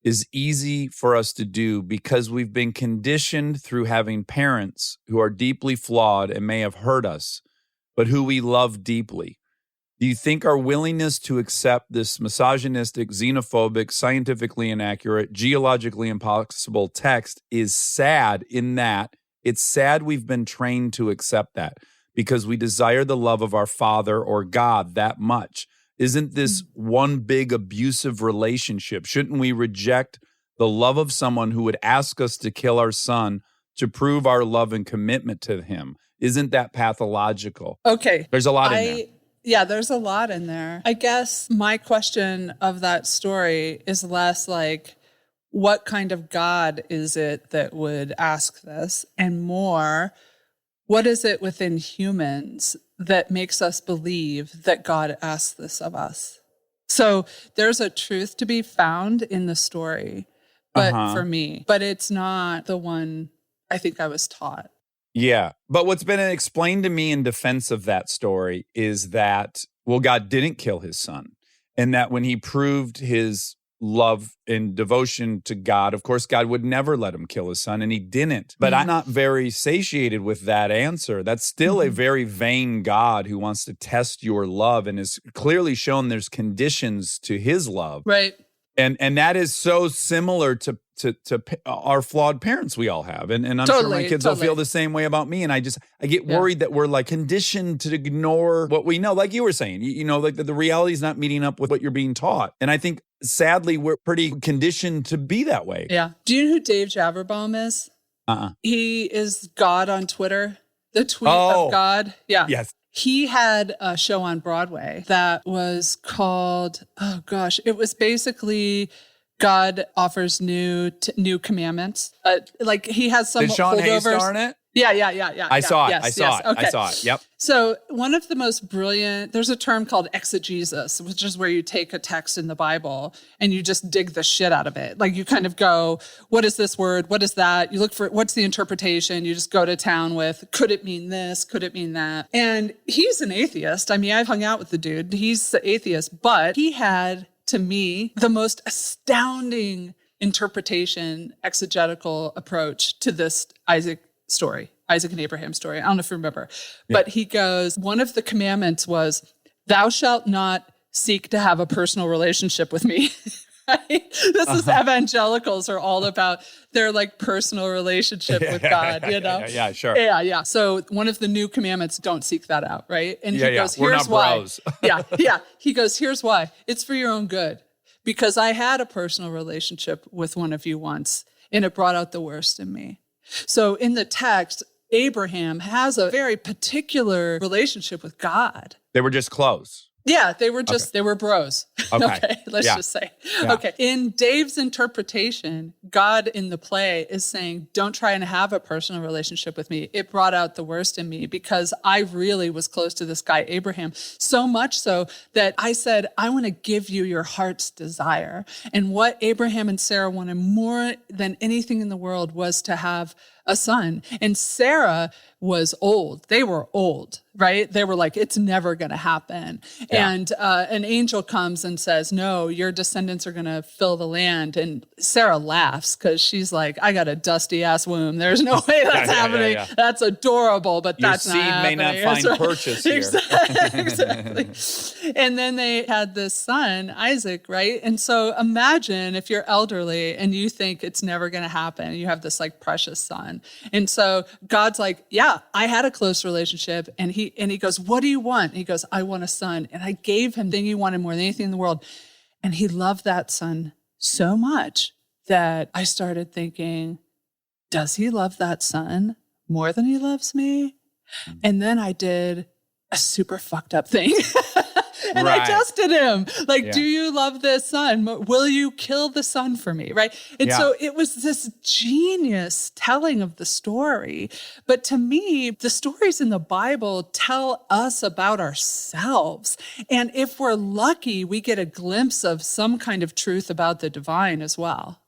is easy for us to do because we've been conditioned through having parents who are deeply flawed and may have hurt us, but who we love deeply? Do you think our willingness to accept this misogynistic, xenophobic, scientifically inaccurate, geologically impossible text is sad in that it's sad we've been trained to accept that because we desire the love of our Father or God that much? Isn't this one big abusive relationship? Shouldn't we reject the love of someone who would ask us to kill our son to prove our love and commitment to him? Isn't that pathological? Okay. There's a lot in there. Yeah, there's a lot in there. I guess my question of that story is less like, what kind of God is it that would ask this? And more, what is it within humans that makes us believe that God asks this of us? So there's a truth to be found in the story, but for me, but it's not the one I think I was taught. Yeah. But what's been explained to me in defense of that story is that, well, God didn't kill his son. And that when he proved his love and devotion to God, of course, God would never let him kill his son, and he didn't. But I'm not very satiated with that answer. That's still a very vain God who wants to test your love and has clearly shown there's conditions to his love. Right. And that is so similar to our flawed parents we all have. And I'm sure my kids will feel the same way about me. And I get worried that we're like conditioned to ignore what we know. Like you were saying, you know, like the reality is not meeting up with what you're being taught. And I think sadly, we're pretty conditioned to be that way. Yeah. Do you know who Dave Javerbaum is? He is God on Twitter. The tweet of God. Yeah. Yes. He had a show on Broadway that was called, it was basically God offers new commandments. Like he has some Did Sean Hayes holdovers. star in it? Yeah. I saw it. Yes, I saw it. okay. I saw it. Yep. So one of the most brilliant, there's a term called exegesis, which is where you take a text in the Bible and you just dig the shit out of it. Like you kind of go, what is this word? What is that? You look for, what's the interpretation? You just go to town with, could it mean this? Could it mean that? And he's an atheist. I mean, I've hung out with the dude. He's the atheist, but he had, to me, the most astounding interpretation, exegetical approach to this Isaac and Abraham story. I don't know if you remember, but he goes, one of the commandments was, thou shalt not seek to have a personal relationship with me. Right? This is evangelicals are all about their like personal relationship with God, you know? Yeah, sure. Yeah. So one of the new commandments, don't seek that out, right? And he goes, We're here's not why. bros. Yeah. He goes, here's why. It's for your own good. Because I had a personal relationship with one of you once, and it brought out the worst in me. So in the text, Abraham has a very particular relationship with God. They were just close. Yeah, they were they were bros. Okay. Let's just say. Yeah. Okay. In Dave's interpretation, God in the play is saying, don't try and have a personal relationship with me. It brought out the worst in me because I really was close to this guy, Abraham, so much so that I said, I want to give you your heart's desire. And what Abraham and Sarah wanted more than anything in the world was to have a son. And Sarah was old. They were old, right? They were like, it's never going to happen. Yeah. And an angel comes and says, no, your descendants are going to fill the land. And Sarah laughs because she's like, I got a dusty ass womb. There's no way that's happening. Yeah. That's adorable, but Your that's not seed happening. may not find purchase here. Exactly. And then they had this son, Isaac, right? And so imagine if you're elderly and you think it's never going to happen. You have this like precious son. And so God's like, yeah, I had a close relationship. And he goes, what do you want? And he goes, I want a son. And I gave him the thing he wanted more than anything in the world. And he loved that son so much that I started thinking, does he love that son more than he loves me? And then I did a super fucked up thing. And I tested him. Like, do you love this son? Will you kill the son for me? Right. And so it was this genius telling of the story. But to me, the stories in the Bible tell us about ourselves. And if we're lucky, we get a glimpse of some kind of truth about the divine as well.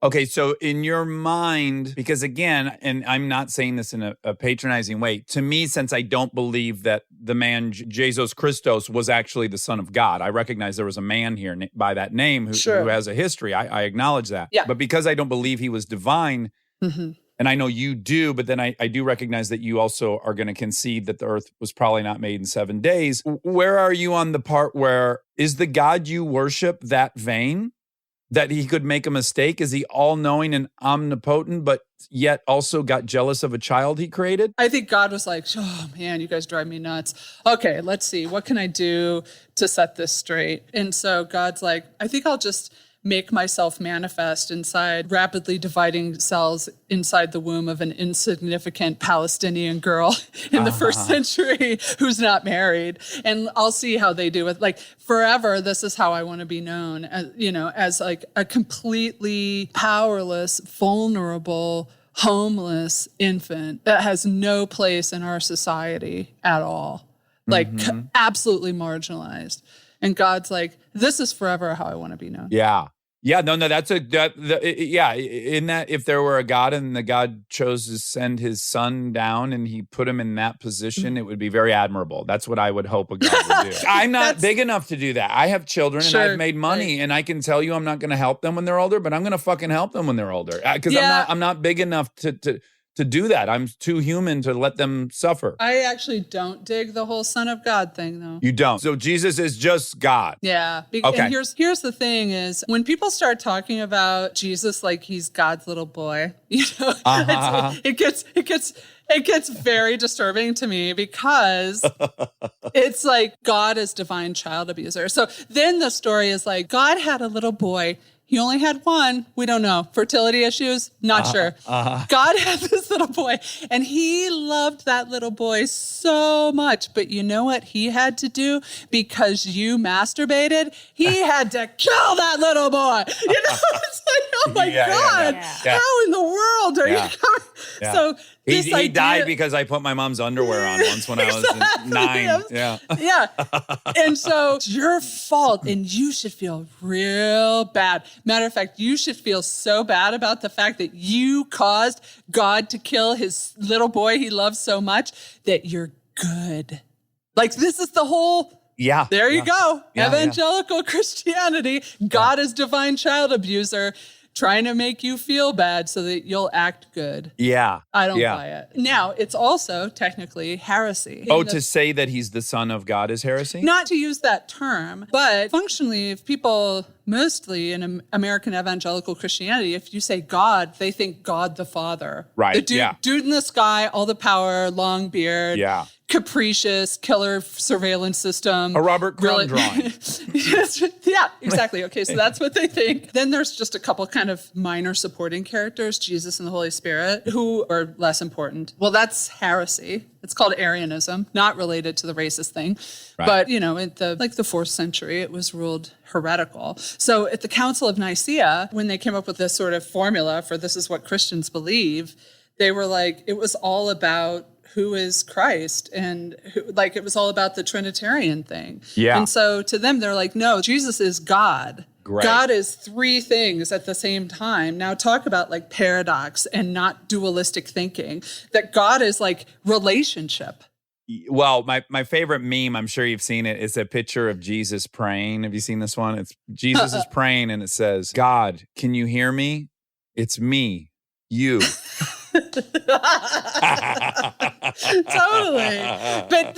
Okay, so in your mind, because again, and I'm not saying this in a patronizing way, to me, since I don't believe that the man Jesus Christos was actually the Son of God, I recognize there was a man here by that name who has a history. I acknowledge that. Yeah. But because I don't believe he was divine, and I know you do, but then I do recognize that you also are going to concede that the earth was probably not made in 7 days. Where are you on the part where is the God you worship that vain? That he could make a mistake? Is he all-knowing and omnipotent, but yet also got jealous of a child he created? I think God was like, oh man, you guys drive me nuts. Okay, let's see. What can I do to set this straight? And so God's like, I think I'll just make myself manifest inside rapidly dividing cells inside the womb of an insignificant Palestinian girl in the first century who's not married. And I'll see how they do it. Like forever, this is how I want to be known, as, as like a completely powerless, vulnerable, homeless infant that has no place in our society at all. Like absolutely marginalized. And God's like, this is forever how I want to be known. Yeah. Yeah, no, that's in that if there were a God and the God chose to send his son down and he put him in that position, it would be very admirable. That's what I would hope a God would do. I'm not big enough to do that. I have children and I've made money and I can tell you I'm not going to help them when they're older, but I'm going to fucking help them when they're older because I'm not big enough to do that. I'm too human to let them suffer. I actually don't dig the whole Son of God thing, though. You don't. So Jesus is just God. Yeah. Okay. And here's the thing is when people start talking about Jesus like he's God's little boy, it gets very disturbing to me because it's like God is divine child abuser. So then the story is like God had a little boy. He only had one. We don't know. Fertility issues? Not sure. God had this little boy, and he loved that little boy so much. But you know what he had to do? Because you masturbated, he had to kill that little boy. It's like, oh my God, how in the world are you coming? Yeah. So he died because I put my mom's underwear on once when I was 9. Yeah. And so it's your fault, and you should feel real bad. Matter of fact, you should feel so bad about the fact that you caused God to kill his little boy he loves so much that you're good. Like this is the whole... Yeah. There you go. Evangelical Christianity. God is divine child abuser. Trying to make you feel bad so that you'll act good. Yeah. I don't buy it. Now, it's also technically heresy. To say that he's the son of God is heresy? Not to use that term, but functionally, if people mostly in American evangelical Christianity, if you say God, they think God the Father. Right, The dude in the sky, all the power, long beard. Yeah. Capricious, killer surveillance system. A Robert Crumb drawing. Yeah, exactly. Okay, so that's what they think. Then there's just a couple kind of minor supporting characters, Jesus and the Holy Spirit, who are less important. Well, that's heresy. It's called Arianism, not related to the racist thing. Right. But, in the 4th century, it was ruled heretical. So at the Council of Nicaea, when they came up with this sort of formula for this is what Christians believe, they were like, it was all about who is Christ and it was all about the Trinitarian thing. Yeah. And so to them, they're like, no, Jesus is God. Great. God is 3 things at the same time. Now talk about like paradox and not dualistic thinking, that God is like relationship. Well, my favorite meme, I'm sure you've seen it, is a picture of Jesus praying. Have you seen this one? It's Jesus is praying and it says, God, can you hear me? It's me, you. Totally. But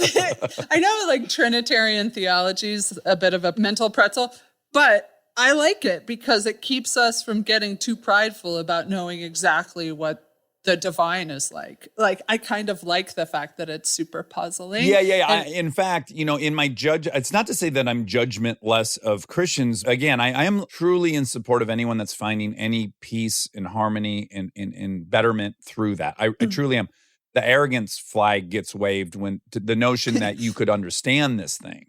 I know like Trinitarian theology is a bit of a mental pretzel, but I like it because it keeps us from getting too prideful about knowing exactly what the divine is like. Like, I kind of like the fact that it's super puzzling. Yeah. In fact, in my it's not to say that I'm judgmentless of Christians. Again, I am truly in support of anyone that's finding any peace and harmony and betterment through that. I truly am. The arrogance flag gets waved when the notion that you could understand this thing.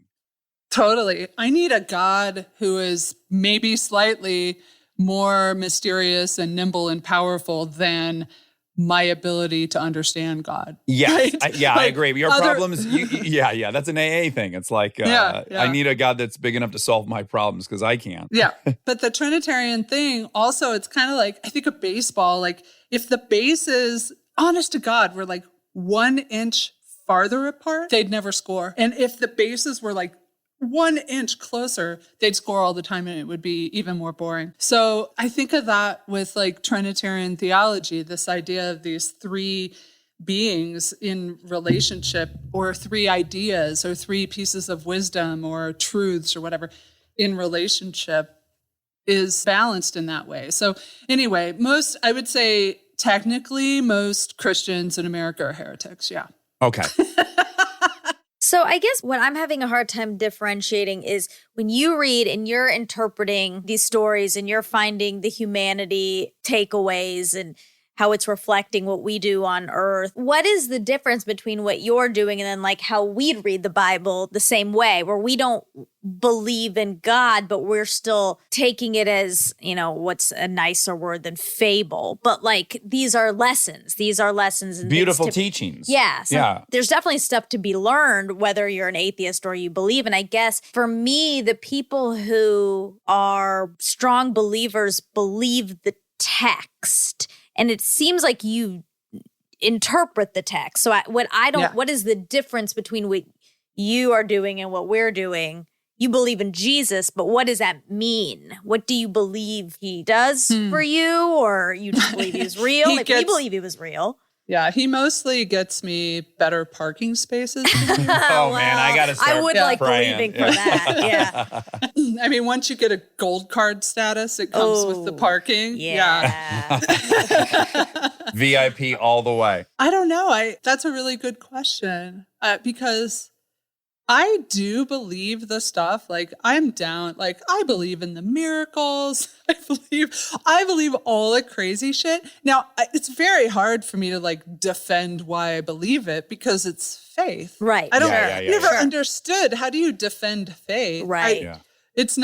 Totally. I need a God who is maybe slightly more mysterious and nimble and powerful than my ability to understand God. Yes. Right? I agree. Your problem is, that's an AA thing. It's like, I need a God that's big enough to solve my problems because I can't. Yeah. But the Trinitarian thing also, it's kind of like, I think of baseball, like if the bases, honest to God, were like 1 inch farther apart, they'd never score. And if the bases were like 1 inch closer, they'd score all the time and it would be even more boring. So I think of that with like Trinitarian theology, this idea of these 3 beings in relationship, or 3 ideas, or 3 pieces of wisdom or truths or whatever in relationship is balanced in that way. So anyway, I would say technically most Christians in America are heretics. Yeah. Okay. So I guess what I'm having a hard time differentiating is when you read and you're interpreting these stories and you're finding the humanity takeaways and how it's reflecting what we do on earth. What is the difference between what you're doing and then like how we'd read the Bible the same way, where we don't believe in God, but we're still taking it as, you know, what's a nicer word than fable. But like these are lessons. These are lessons and Beautiful teachings. Yeah. So Yeah. there's definitely stuff to be learned, whether you're an atheist or you believe. And I guess for me, the people who are strong believers believe the text. And it seems like you interpret the text. So what is the difference between what you are doing and what we're doing? You believe in Jesus, but what does that mean? What do you believe he does for you? Or you just believe he's real? We believe he was real. Yeah, he mostly gets me better parking spaces. Oh, man, I got to start I would like praying. believing for that. Yeah. I mean, once you get a gold card status, it comes with the parking. Yeah. VIP all the way. I don't know. That's a really good question because I do believe the stuff. Like I'm down. Like I believe in the miracles. I believe all the crazy shit. Now it's very hard for me to like defend why I believe it because it's faith. Right. I don't. Yeah, never understood. How do you defend faith? Right. It's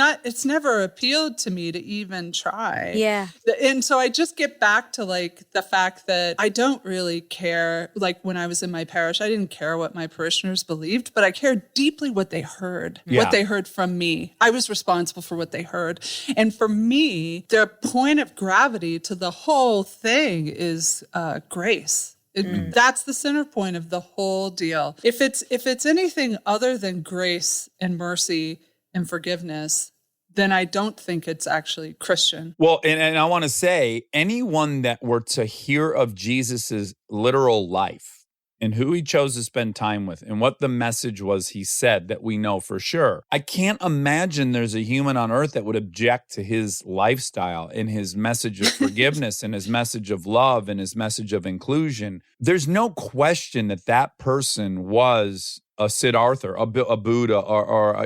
never appealed to me to even try. Yeah. And so I just get back to like the fact that I don't really care. Like when I was in my parish, I didn't care what my parishioners believed, but I cared deeply what they heard, what they heard from me. I was responsible for what they heard. And for me, the point of gravity to the whole thing is grace. That's the center point of the whole deal. If it's anything other than grace and mercy and forgiveness, then I don't think it's actually Christian. Well, and I want to say, anyone that were to hear of Jesus's literal life and who he chose to spend time with and what the message was he said that we know for sure, I can't imagine there's a human on earth that would object to his lifestyle and his message of forgiveness and his message of love and his message of inclusion. There's no question that that person was a Siddhartha, a Buddha, or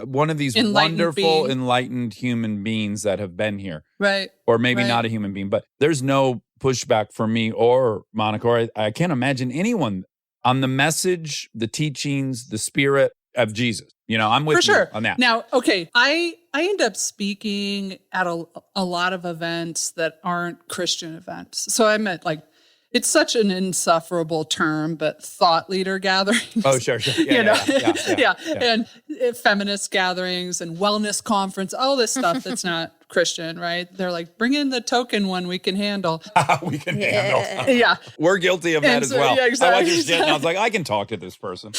one of these wonderful, enlightened human beings that have been here. Right. Or maybe not a human being, but there's no pushback for me or Monica, or I can't imagine anyone on the message, the teachings, the spirit of Jesus. You know, I'm with you on that. Now, okay, I end up speaking at a lot of events that aren't Christian events. So I'm at like, it's such an insufferable term, but thought leader gatherings. Oh, sure. Yeah. And feminist gatherings and wellness conference, all this stuff that's not Christian, right? They're like, bring in the token one we can handle. We can handle. Yeah. We're guilty of that as well. Yeah, exactly. I watched your shit and I was like, I can talk to this person.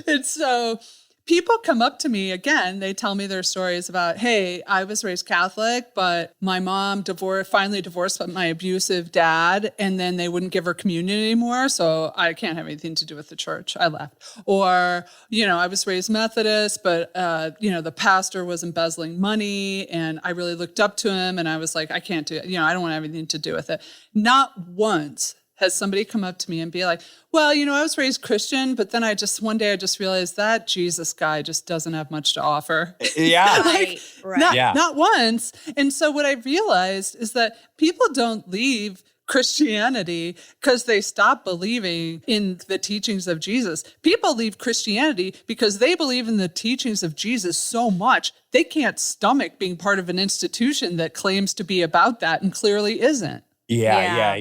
And so people come up to me again, they tell me their stories about, hey, I was raised Catholic, but my mom finally divorced my abusive dad, and then they wouldn't give her communion anymore, so I can't have anything to do with the church. I left. Or, I was raised Methodist, but, the pastor was embezzling money, and I really looked up to him, and I was like, I can't do it. I don't want to have anything to do with it. Not once has somebody come up to me and be like, well, I was raised Christian, but then one day I just realized that Jesus guy just doesn't have much to offer. Yeah. Not once. And so what I realized is that people don't leave Christianity because they stop believing in the teachings of Jesus. People leave Christianity because they believe in the teachings of Jesus so much, they can't stomach being part of an institution that claims to be about that and clearly isn't. Yeah,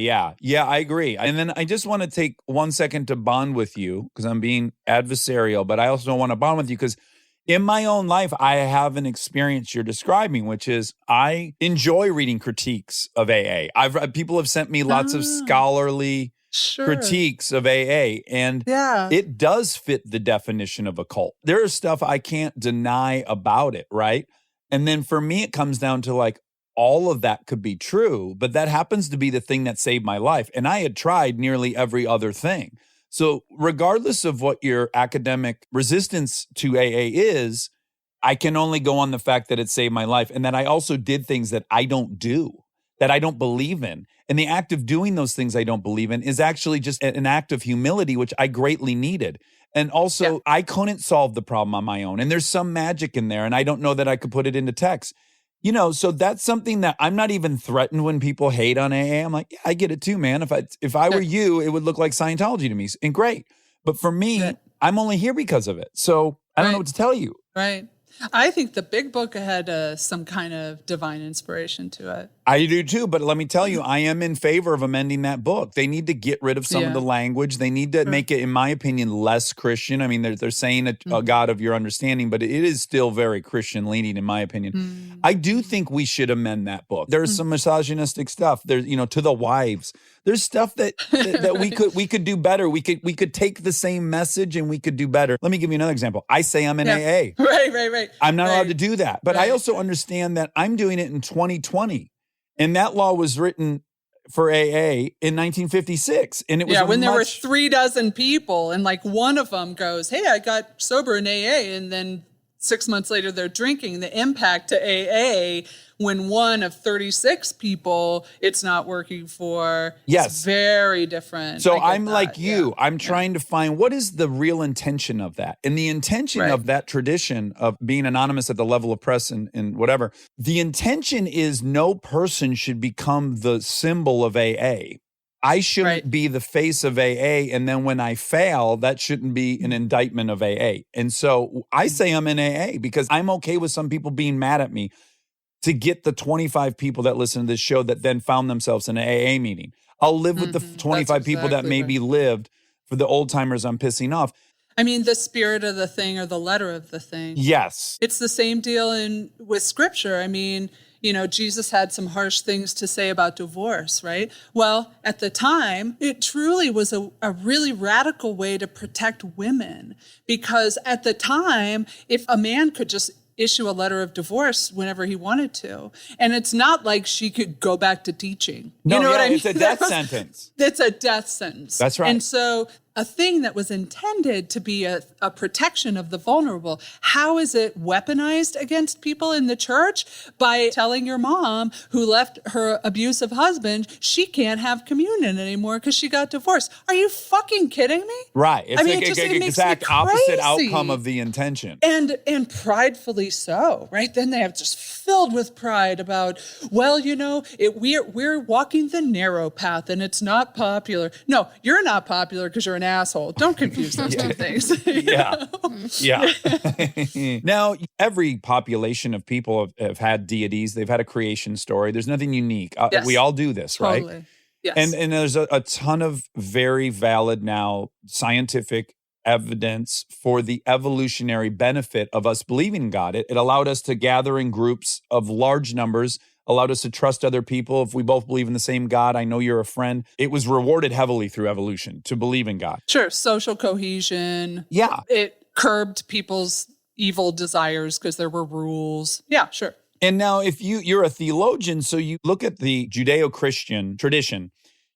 I agree. And then I just want to take 1 second to bond with you because I'm being adversarial, but I also don't want to bond with you because in my own life, I have an experience you're describing, which is I enjoy reading critiques of AA. People have sent me lots of scholarly critiques of AA, and it does fit the definition of a cult. There is stuff I can't deny about it, right? And then for me, it comes down to like, all of that could be true, but that happens to be the thing that saved my life. And I had tried nearly every other thing. So regardless of what your academic resistance to AA is, I can only go on the fact that it saved my life. And that I also did things that I don't do, that I don't believe in. And the act of doing those things I don't believe in is actually just an act of humility, which I greatly needed. And also, I couldn't solve the problem on my own. And there's some magic in there, and I don't know that I could put it into text. So that's something that I'm not even threatened when people hate on AA. I'm like, yeah, I get it too, man. If I were you, it would look like Scientology to me. And great. But for me, I'm only here because of it. So I don't know what to tell you. Right. I think the big book had some kind of divine inspiration to it. I do too, but let me tell you, I am in favor of amending that book. They need to get rid of some of the language. They need to make it, in my opinion, less Christian. I mean, they're saying a God of your understanding, but it is still very Christian leaning, in my opinion. I do think we should amend that book. There's some misogynistic stuff. There's, to the wives. There's stuff that we could do better. We could take the same message and we could do better. Let me give you another example. I say I'm in AA. Right. I'm not allowed to do that. But I also understand that I'm doing it in 2020. And that law was written for AA in 1956. And it was when there were 36 people and like one of them goes, hey, I got sober in AA. And then 6 months later, they're drinking. The impact to AA when one of 36 people it's not working for is very different. So I'm like you. Yeah. I'm trying to find what is the real intention of that. And the intention of that tradition of being anonymous at the level of press and whatever, the intention is no person should become the symbol of AA. I shouldn't be the face of AA, and then when I fail, that shouldn't be an indictment of AA. And so I say I'm in AA because I'm okay with some people being mad at me to get the 25 people that listen to this show that then found themselves in an AA meeting. I'll live with the 25 people that maybe lived for the old timers I'm pissing off. I mean, the spirit of the thing or the letter of the thing. Yes. It's the same deal with scripture. I mean, Jesus had some harsh things to say about divorce, right? Well, at the time, it truly was a really radical way to protect women because at the time, if a man could just issue a letter of divorce whenever he wanted to. And it's not like she could go back to teaching. No, you know what I mean? It's a death sentence. It's a death sentence. That's right. And so a thing that was intended to be a protection of the vulnerable, how is it weaponized against people in the church? By telling your mom who left her abusive husband, she can't have communion anymore because she got divorced. Are you fucking kidding me? Right. It's it makes exact me opposite crazy. outcome of the intention. And pridefully so, right? Then they have just filled with pride about, well, we're walking the narrow path and it's not popular. No, you're not popular because you're an asshole. Don't confuse those two things. Yeah. Now, every population of people have had deities. They've had a creation story. There's nothing unique. Yes. We all do this, Totally. right? Yes. And there's a ton of very valid now scientific evidence for the evolutionary benefit of us believing in God. It allowed us to gather in groups of large numbers, allowed us to trust other people. If we both believe in the same God, I know you're a friend. It was rewarded heavily through evolution to believe in God. Sure. Social cohesion. Yeah. It curbed people's evil desires because there were rules. Yeah, sure. And now if you're a theologian, so you look at the Judeo-Christian tradition,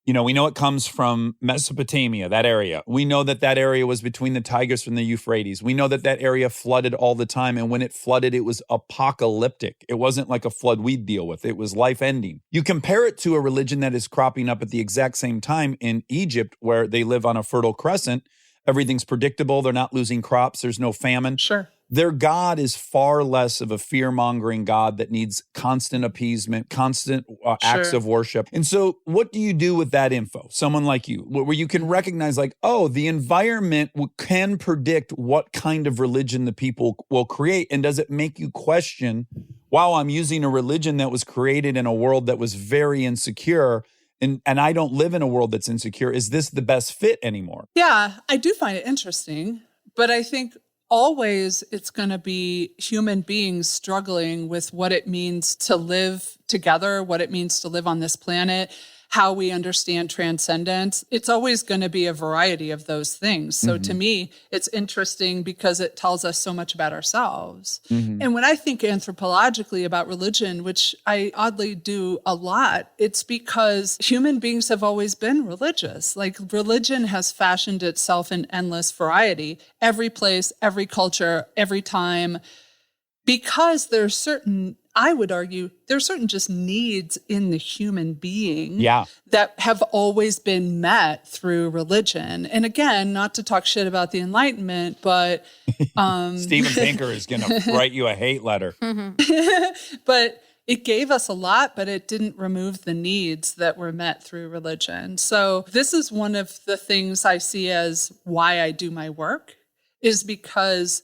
we know it comes from Mesopotamia, that area. We know that area was between the Tigris and the Euphrates. We know that area flooded all the time. And when it flooded, it was apocalyptic. It wasn't like a flood we'd deal with. It was life-ending. You compare it to a religion that is cropping up at the exact same time in Egypt, where they live on a fertile crescent. Everything's predictable. They're not losing crops. There's no famine. Sure. Their God is far less of a fear-mongering God that needs constant appeasement, constant acts of worship. And so what do you do with that info? Someone like you, where you can recognize the environment can predict what kind of religion the people will create. And does it make you question, wow, I'm using a religion that was created in a world that was very insecure, and I don't live in a world that's insecure. Is this the best fit anymore? Yeah, I do find it interesting, but I think always it's going to be human beings struggling with what it means to live together, what it means to live on this planet, how we understand transcendence. It's always going to be a variety of those things. So to me, it's interesting because it tells us so much about ourselves. And when I think anthropologically about religion, which I oddly do a lot, it's because human beings have always been religious. Like religion has fashioned itself in endless variety, every place, every culture, every time, because there's certain I would argue there's certain just needs in the human being Yeah. that have always been met through religion. And again, not to talk shit about the Enlightenment, but Steven Pinker is going to write you a hate letter. but it gave us a lot, but it didn't remove the needs that were met through religion. So this is one of the things I see as why I do my work, is because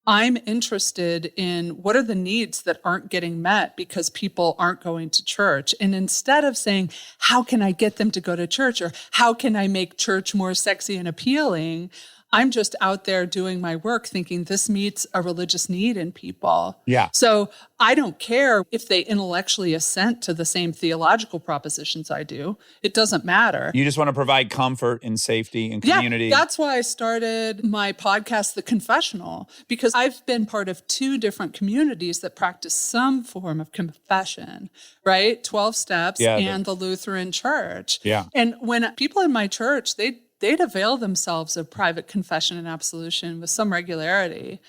I'm interested in what are the needs that aren't getting met because people aren't going to church. And instead of saying, how can I get them to go to church, or how can I make church more sexy and appealing, I'm just out there doing my work thinking this meets a religious need in people. Yeah. So I don't care if they intellectually assent to the same theological propositions I do. It doesn't matter. You just want to provide comfort and safety and community. Yeah, that's why I started my podcast, The Confessional, because I've been part of 2 different communities that practice some form of confession, right? 12 Steps and the Lutheran Church. Yeah. And when people in my church, they'd avail themselves of private confession and absolution with some regularity.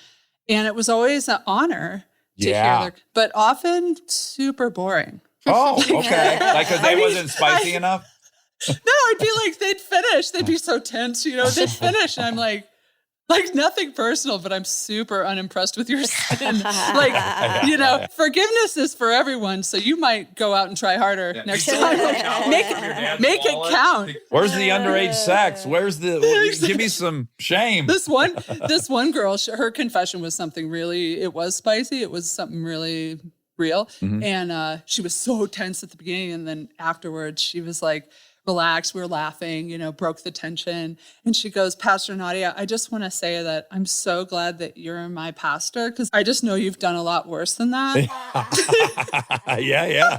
And it was always an honor to hear their, but often super boring. Oh, okay. Like, because they wasn't spicy enough? No, I'd be like, they'd finish. They'd be so tense, they'd finish. And I'm like nothing personal, but I'm super unimpressed with your sin. Forgiveness is for everyone. So you might go out and try harder next time. Make it count. Where's the underage sex? Where's give me some shame. This one girl, her confession was something really, it was spicy. It was something really real. Mm-hmm. And she was so tense at the beginning. And then afterwards she was like, relaxed, we were laughing, broke the tension. And she goes, Pastor Nadia, I just want to say that I'm so glad that you're my pastor, because I just know you've done a lot worse than that. Yeah.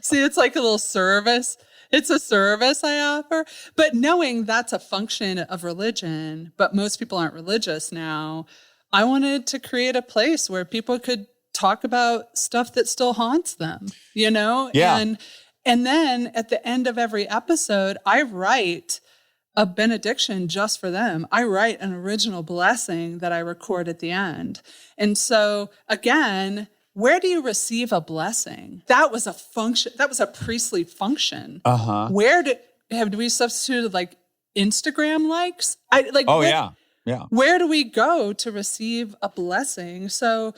See, it's like a little service. It's a service I offer. But knowing that's a function of religion, but most people aren't religious now, I wanted to create a place where people could talk about stuff that still haunts them, Yeah. And then at the end of every episode, I write a benediction just for them. I write an original blessing that I record at the end. And so again, where do you receive a blessing? That was a function. That was a priestly function. Uh-huh. Where do we substituted like Instagram likes? Yeah. Where do we go to receive a blessing? So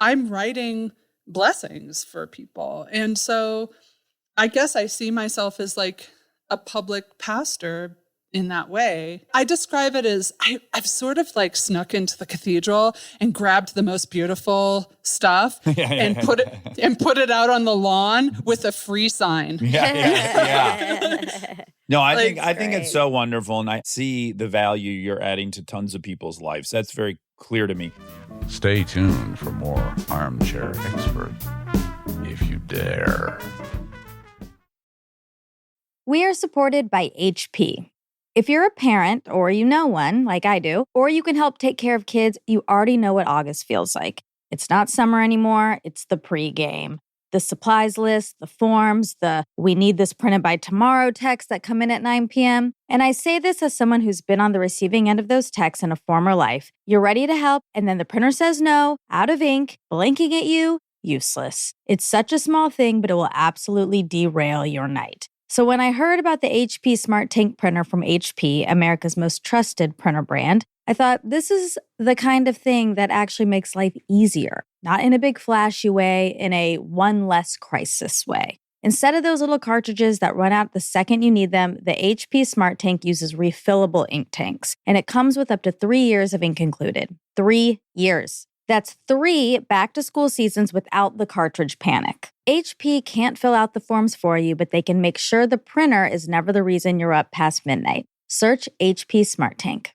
I'm writing blessings for people. And so I guess I see myself as like a public pastor in that way. I describe it as I've sort of like snuck into the cathedral and grabbed the most beautiful stuff and put it out on the lawn with a free sign. Yeah. No, I think it's so wonderful, and I see the value you're adding to tons of people's lives. That's very clear to me. Stay tuned for more Armchair Expert, if you dare. We are supported by HP. If you're a parent or you know one, like I do, or you can help take care of kids, you already know what August feels like. It's not summer anymore, it's the pregame. The supplies list, the forms, the we need this printed by tomorrow texts that come in at 9 p.m. And I say this as someone who's been on the receiving end of those texts in a former life. You're ready to help, and then the printer says no, out of ink, blinking at you, useless. It's such a small thing, but it will absolutely derail your night. So when I heard about the HP Smart Tank printer from HP, America's most trusted printer brand, I thought this is the kind of thing that actually makes life easier, not in a big flashy way, in a one less crisis way. Instead of those little cartridges that run out the second you need them, the HP Smart Tank uses refillable ink tanks, and it comes with up to 3 years of ink included. 3 years. That's 3 back-to-school seasons without the cartridge panic. HP can't fill out the forms for you, but they can make sure the printer is never the reason you're up past midnight. Search HP Smart Tank.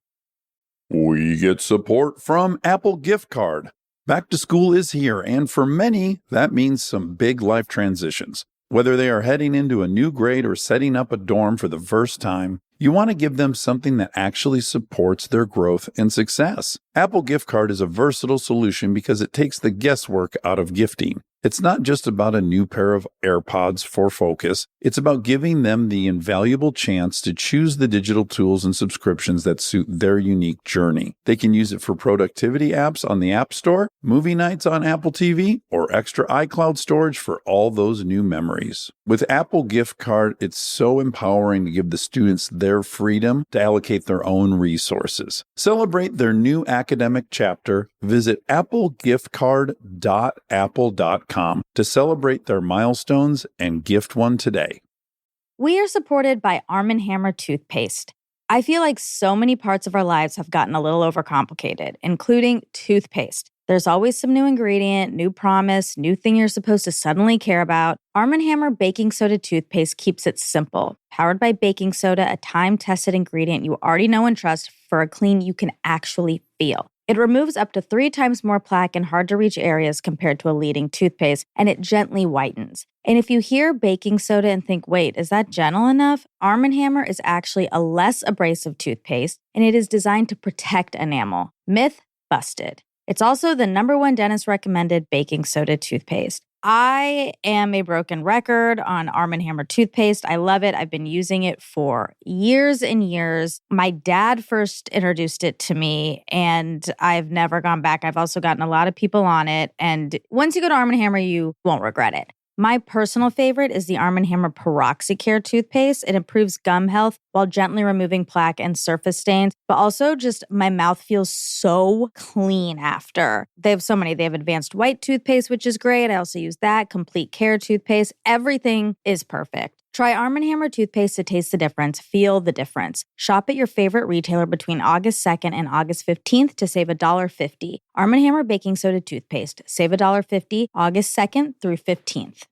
We get support from Apple Gift Card. Back to school is here, and for many, that means some big life transitions. Whether they are heading into a new grade or setting up a dorm for the first time, you want to give them something that actually supports their growth and success. Apple Gift Card is a versatile solution because it takes the guesswork out of gifting. It's not just about a new pair of AirPods for focus. It's about giving them the invaluable chance to choose the digital tools and subscriptions that suit their unique journey. They can use it for productivity apps on the App Store, movie nights on Apple TV, or extra iCloud storage for all those new memories. With Apple Gift Card, it's so empowering to give the students their freedom to allocate their own resources. Celebrate their new academic chapter. Visit applegiftcard.apple.com to celebrate their milestones and gift one today. We are supported by Arm & Hammer toothpaste. I feel like so many parts of our lives have gotten a little overcomplicated, including toothpaste. There's always some new ingredient, new promise, new thing you're supposed to suddenly care about. Arm & Hammer baking soda toothpaste keeps it simple. Powered by baking soda, a time-tested ingredient you already know and trust for a clean you can actually feel. It removes up to 3 times more plaque in hard-to-reach areas compared to a leading toothpaste, and it gently whitens. And if you hear baking soda and think, wait, is that gentle enough? Arm & Hammer is actually a less abrasive toothpaste, and it is designed to protect enamel. Myth busted. It's also the #1 dentist-recommended baking soda toothpaste. I am a broken record on Arm & Hammer toothpaste. I love it. I've been using it for years and years. My dad first introduced it to me, and I've never gone back. I've also gotten a lot of people on it, and once you go to Arm & Hammer, you won't regret it. My personal favorite is the Arm & Hammer PeroxyCare toothpaste. It improves gum health while gently removing plaque and surface stains, but also just my mouth feels so clean after. They have so many. They have advanced white toothpaste, which is great. I also use that. Complete Care toothpaste. Everything is perfect. Try Arm & Hammer toothpaste to taste the difference. Feel the difference. Shop at your favorite retailer between August 2nd and August 15th to save $1.50. Arm & Hammer baking soda toothpaste. Save $1.50 August 2nd through 15th.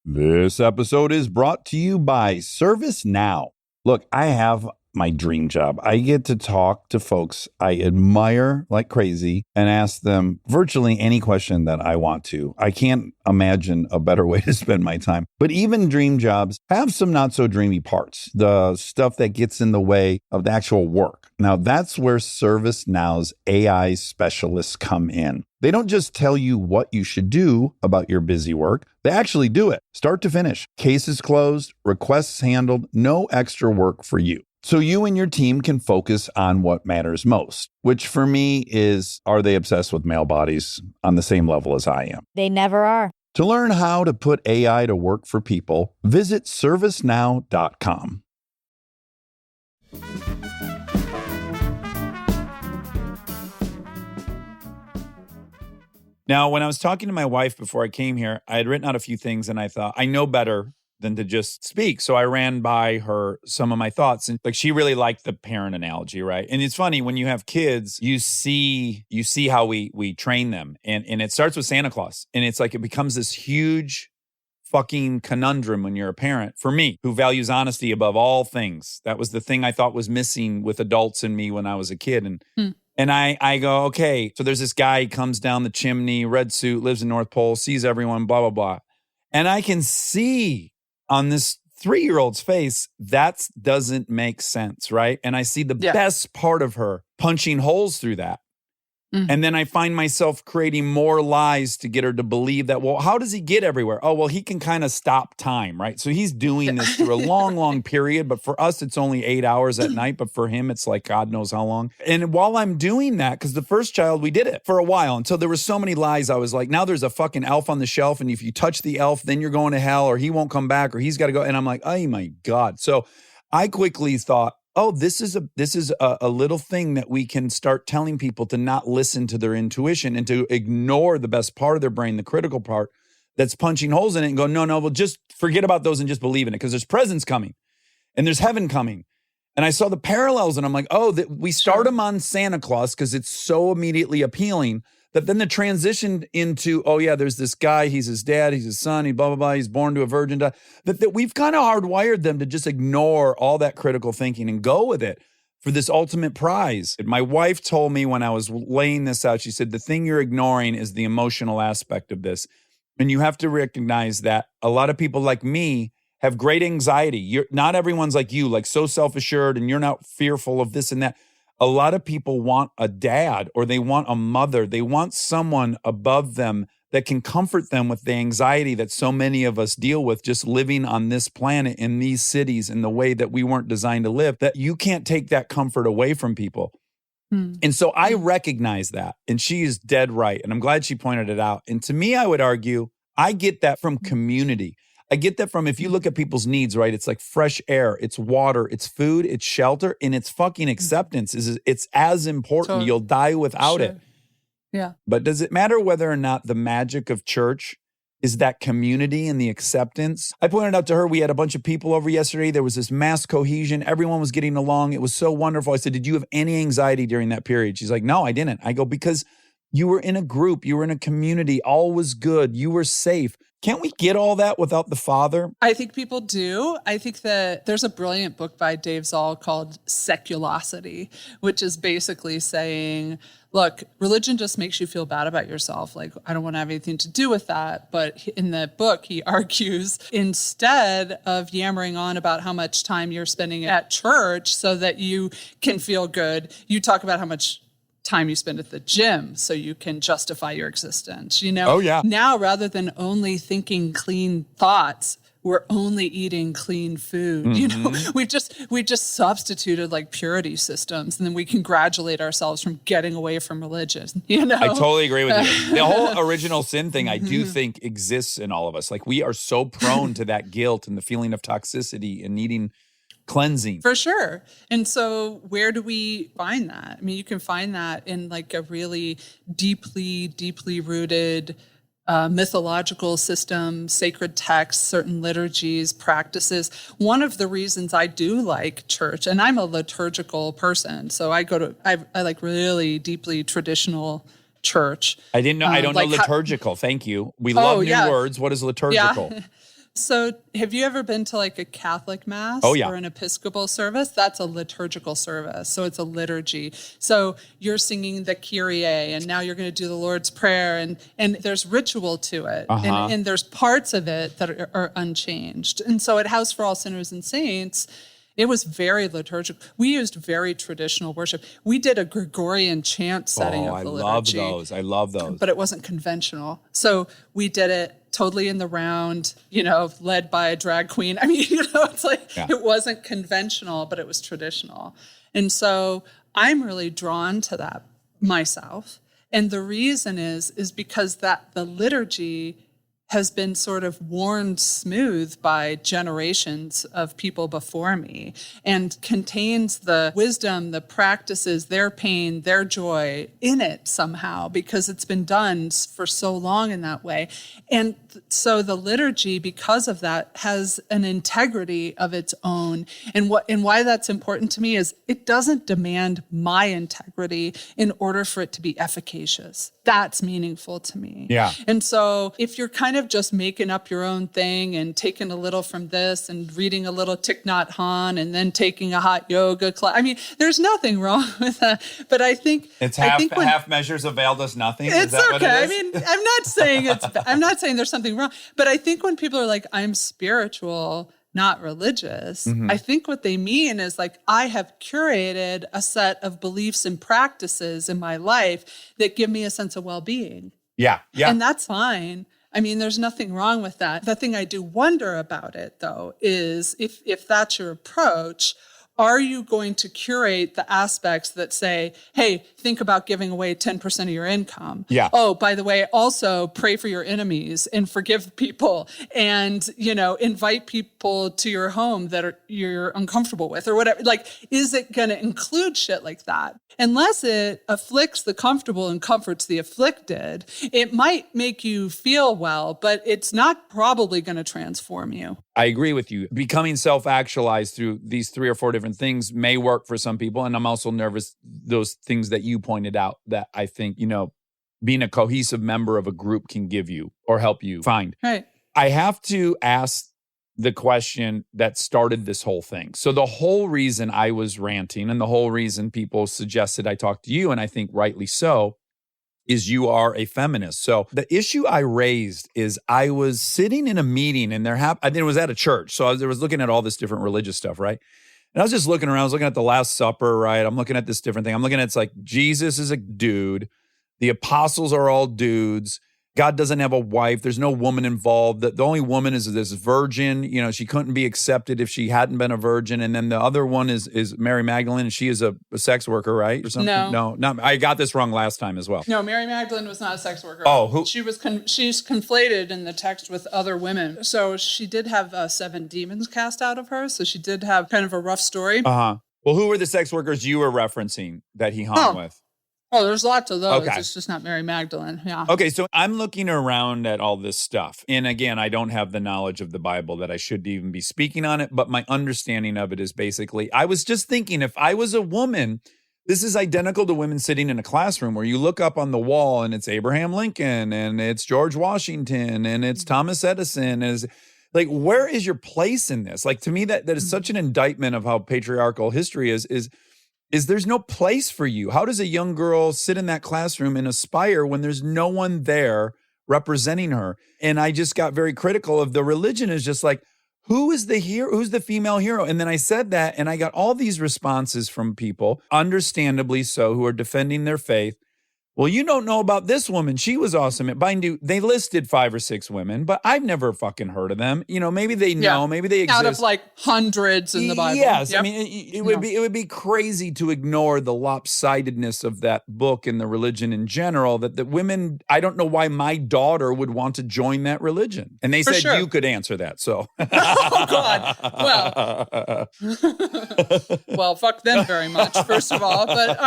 This episode is brought to you by ServiceNow. Look, I have my dream job. I get to talk to folks I admire like crazy and ask them virtually any question that I want to. I can't imagine a better way to spend my time. But even dream jobs have some not so dreamy parts, the stuff that gets in the way of the actual work. Now, that's where ServiceNow's AI specialists come in. They don't just tell you what you should do about your busy work. They actually do it, start to finish. Cases closed, requests handled, no extra work for you. So you and your team can focus on what matters most, which for me is, are they obsessed with male bodies on the same level as I am? They never are. To learn how to put AI to work for people, visit servicenow.com. Now, when I was talking to my wife before I came here, I had written out a few things and I thought, I know better than to just speak. So I ran by her some of my thoughts. And like, she really liked the parent analogy, right? And it's funny, when you have kids, you see how we train them. And it starts with Santa Claus. And it's like, it becomes this huge fucking conundrum when you're a parent. For me, who values honesty above all things. That was the thing I thought was missing with adults in me when I was a kid. And I go, okay, so there's this guy, he comes down the chimney, red suit, lives in North Pole, sees everyone, blah, blah, blah. And I can see on this 3-year-old's face, that doesn't make sense, right? And I see the best part of her punching holes through that. Mm-hmm. And then I find myself creating more lies to get her to believe that, well, how does he get everywhere? Oh, well, he can kind of stop time, right? So he's doing this through a long, long period. But for us, it's only 8 hours at night. But for him, it's like God knows how long. And while I'm doing that, because the first child, we did it for a while until there were so many lies. I was like, now there's a fucking elf on the shelf. And if you touch the elf, then you're going to hell, or he won't come back, or he's got to go. And I'm like, oh my God. So I quickly thought, oh, this is a little thing that we can start telling people to not listen to their intuition and to ignore the best part of their brain, the critical part that's punching holes in it, and go, no, well, just forget about those and just believe in it, because there's presents coming and there's heaven coming. And I saw the parallels and I'm like, oh, that we start them on Santa Claus because it's so immediately appealing, that then the transition into, oh yeah, there's this guy, he's his dad, he's his son, he blah, blah, blah, he's born to a virgin. That we've kind of hardwired them to just ignore all that critical thinking and go with it for this ultimate prize. My wife told me when I was laying this out, she said, the thing you're ignoring is the emotional aspect of this. And you have to recognize that a lot of people like me have great anxiety. Not everyone's like you, like so self-assured, and you're not fearful of this and that. A lot of people want a dad, or they want a mother. They want someone above them that can comfort them with the anxiety that so many of us deal with just living on this planet in these cities in the way that we weren't designed to live, that you can't take that comfort away from people. And so I recognize that, and she is dead right. And I'm glad she pointed it out. And to me, I would argue, I get that from community. I get that from, if you look at people's needs, right? It's like fresh air, it's water, it's food, it's shelter, and it's fucking acceptance. It's as important. Totally. You'll die without Sure. it. Yeah. But does it matter whether or not the magic of church is that community and the acceptance? I pointed out to her, we had a bunch of people over yesterday. There was this mass cohesion. Everyone was getting along. It was so wonderful. I said, did you have any anxiety during that period? She's like, no, I didn't. I go, because you were in a group, you were in a community, all was good, you were safe. Can't we get all that without the Father? I think people do. I think that there's a brilliant book by Dave Zoll called Seculosity, which is basically saying, look, religion just makes you feel bad about yourself. Like, I don't want to have anything to do with that. But in the book, he argues, instead of yammering on about how much time you're spending at church so that you can feel good, you talk about how much time you spend at the gym so you can justify your existence, you know? Oh, yeah. Now, rather than only thinking clean thoughts, we're only eating clean food. You know, we just substituted like purity systems, and then we congratulate ourselves from getting away from religion. You know, I totally agree with you. The whole original sin thing, I do think exists in all of us. Like, we are so prone to that guilt and the feeling of toxicity and needing cleansing. For sure. And so where do we find that? I mean, you can find that in like a really deeply rooted mythological system, sacred texts, certain liturgies, practices. One of the reasons I do like church, and I'm a liturgical person, so I like really deeply traditional church. I didn't know. I don't like know liturgical. Thank you. We love new words. What is liturgical? Yeah. So have you ever been to like a Catholic mass Oh, yeah. or an Episcopal service? That's a liturgical service. So it's a liturgy. So you're singing the Kyrie, and now you're going to do the Lord's Prayer, and there's ritual to it. And there's parts of it that are unchanged. And so at House for All Sinners and Saints, it was very liturgical. We used very traditional worship. We did a Gregorian chant setting of the liturgy. I love those. But it wasn't conventional. So we did it totally in the round, you know, led by a drag queen. I mean, you know, it's like It wasn't conventional, but it was traditional. And so I'm really drawn to that myself. And the reason is because that the liturgy has been sort of worn smooth by generations of people before me and contains the wisdom, the practices, their pain, their joy in it somehow because it's been done for so long in that way. And so the liturgy, because of that, has an integrity of its own. And why that's important to me is it doesn't demand my integrity in order for it to be efficacious. That's meaningful to me. Yeah. And so if you're kind of just making up your own thing and taking a little from this and reading a little Thich Nhat Hanh and then taking a hot yoga class, I mean, there's nothing wrong with that. But I think it's half measures availed us nothing. It's is that okay. What it is? I mean, I'm not saying there's something wrong. But I think when people are like, I'm spiritual, not religious, I think what they mean is like, I have curated a set of beliefs and practices in my life that give me a sense of well-being. Yeah. And that's fine. I mean, there's nothing wrong with that. The thing I do wonder about it, though, is if that's your approach, are you going to curate the aspects that say, hey, think about giving away 10% of your income? Yeah. Oh, by the way, also pray for your enemies and forgive people and, you know, invite people to your home that you're uncomfortable with or whatever. Like, is it going to include shit like that? Unless it afflicts the comfortable and comforts the afflicted, it might make you feel well, but it's not probably going to transform you. I agree with you. Becoming self-actualized through these 3 or 4 different things may work for some people. And I'm also nervous, those things that you pointed out that I think, you know, being a cohesive member of a group can give you or help you find. Right. I have to ask the question that started this whole thing. So the whole reason I was ranting and the whole reason people suggested I talk to you, and I think rightly so, is you are a feminist. So the issue I raised is I was sitting in a meeting and I think it was at a church. So I was looking at all this different religious stuff, right? And I was just looking around. I was looking at the Last Supper, right? I'm looking at this different thing. I'm looking at it's like Jesus is a dude. The apostles are all dudes. God doesn't have a wife. There's no woman involved. The only woman is this virgin. You know, she couldn't be accepted if she hadn't been a virgin. And then the other one is Mary Magdalene, and she is a sex worker, right? Or something? No. No, I got this wrong last time as well. No, Mary Magdalene was not a sex worker. Oh, who? She was she's conflated in the text with other women. So she did have 7 demons cast out of her. So she did have kind of a rough story. Uh-huh. Well, who were the sex workers you were referencing that he hung with? Oh, there's lots of those. Okay. It's just not Mary Magdalene. Yeah. Okay, so I'm looking around at all this stuff. And again, I don't have the knowledge of the Bible that I should even be speaking on it, but my understanding of it is basically, I was just thinking, if I was a woman, this is identical to women sitting in a classroom where you look up on the wall and it's Abraham Lincoln and it's George Washington and it's Thomas Edison. And like, where is your place in this? Like, to me, that is such an indictment of how patriarchal history is there's no place for you. How does a young girl sit in that classroom and aspire when there's no one there representing her? And I just got very critical of the religion is just like, who is the hero? Who's the female hero? And then I said that, and I got all these responses from people, understandably so, who are defending their faith. Well, you don't know about this woman. She was awesome at binding. They listed 5 or 6 women, but I've never fucking heard of them. You know, maybe they know, maybe they exist. Out of like hundreds in the Bible. Yes. Yep. I mean, it would be crazy to ignore the lopsidedness of that book and the religion in general, that the women, I don't know why my daughter would want to join that religion. And they said you could answer that. So. Oh, God. Well, fuck them very much, first of all. But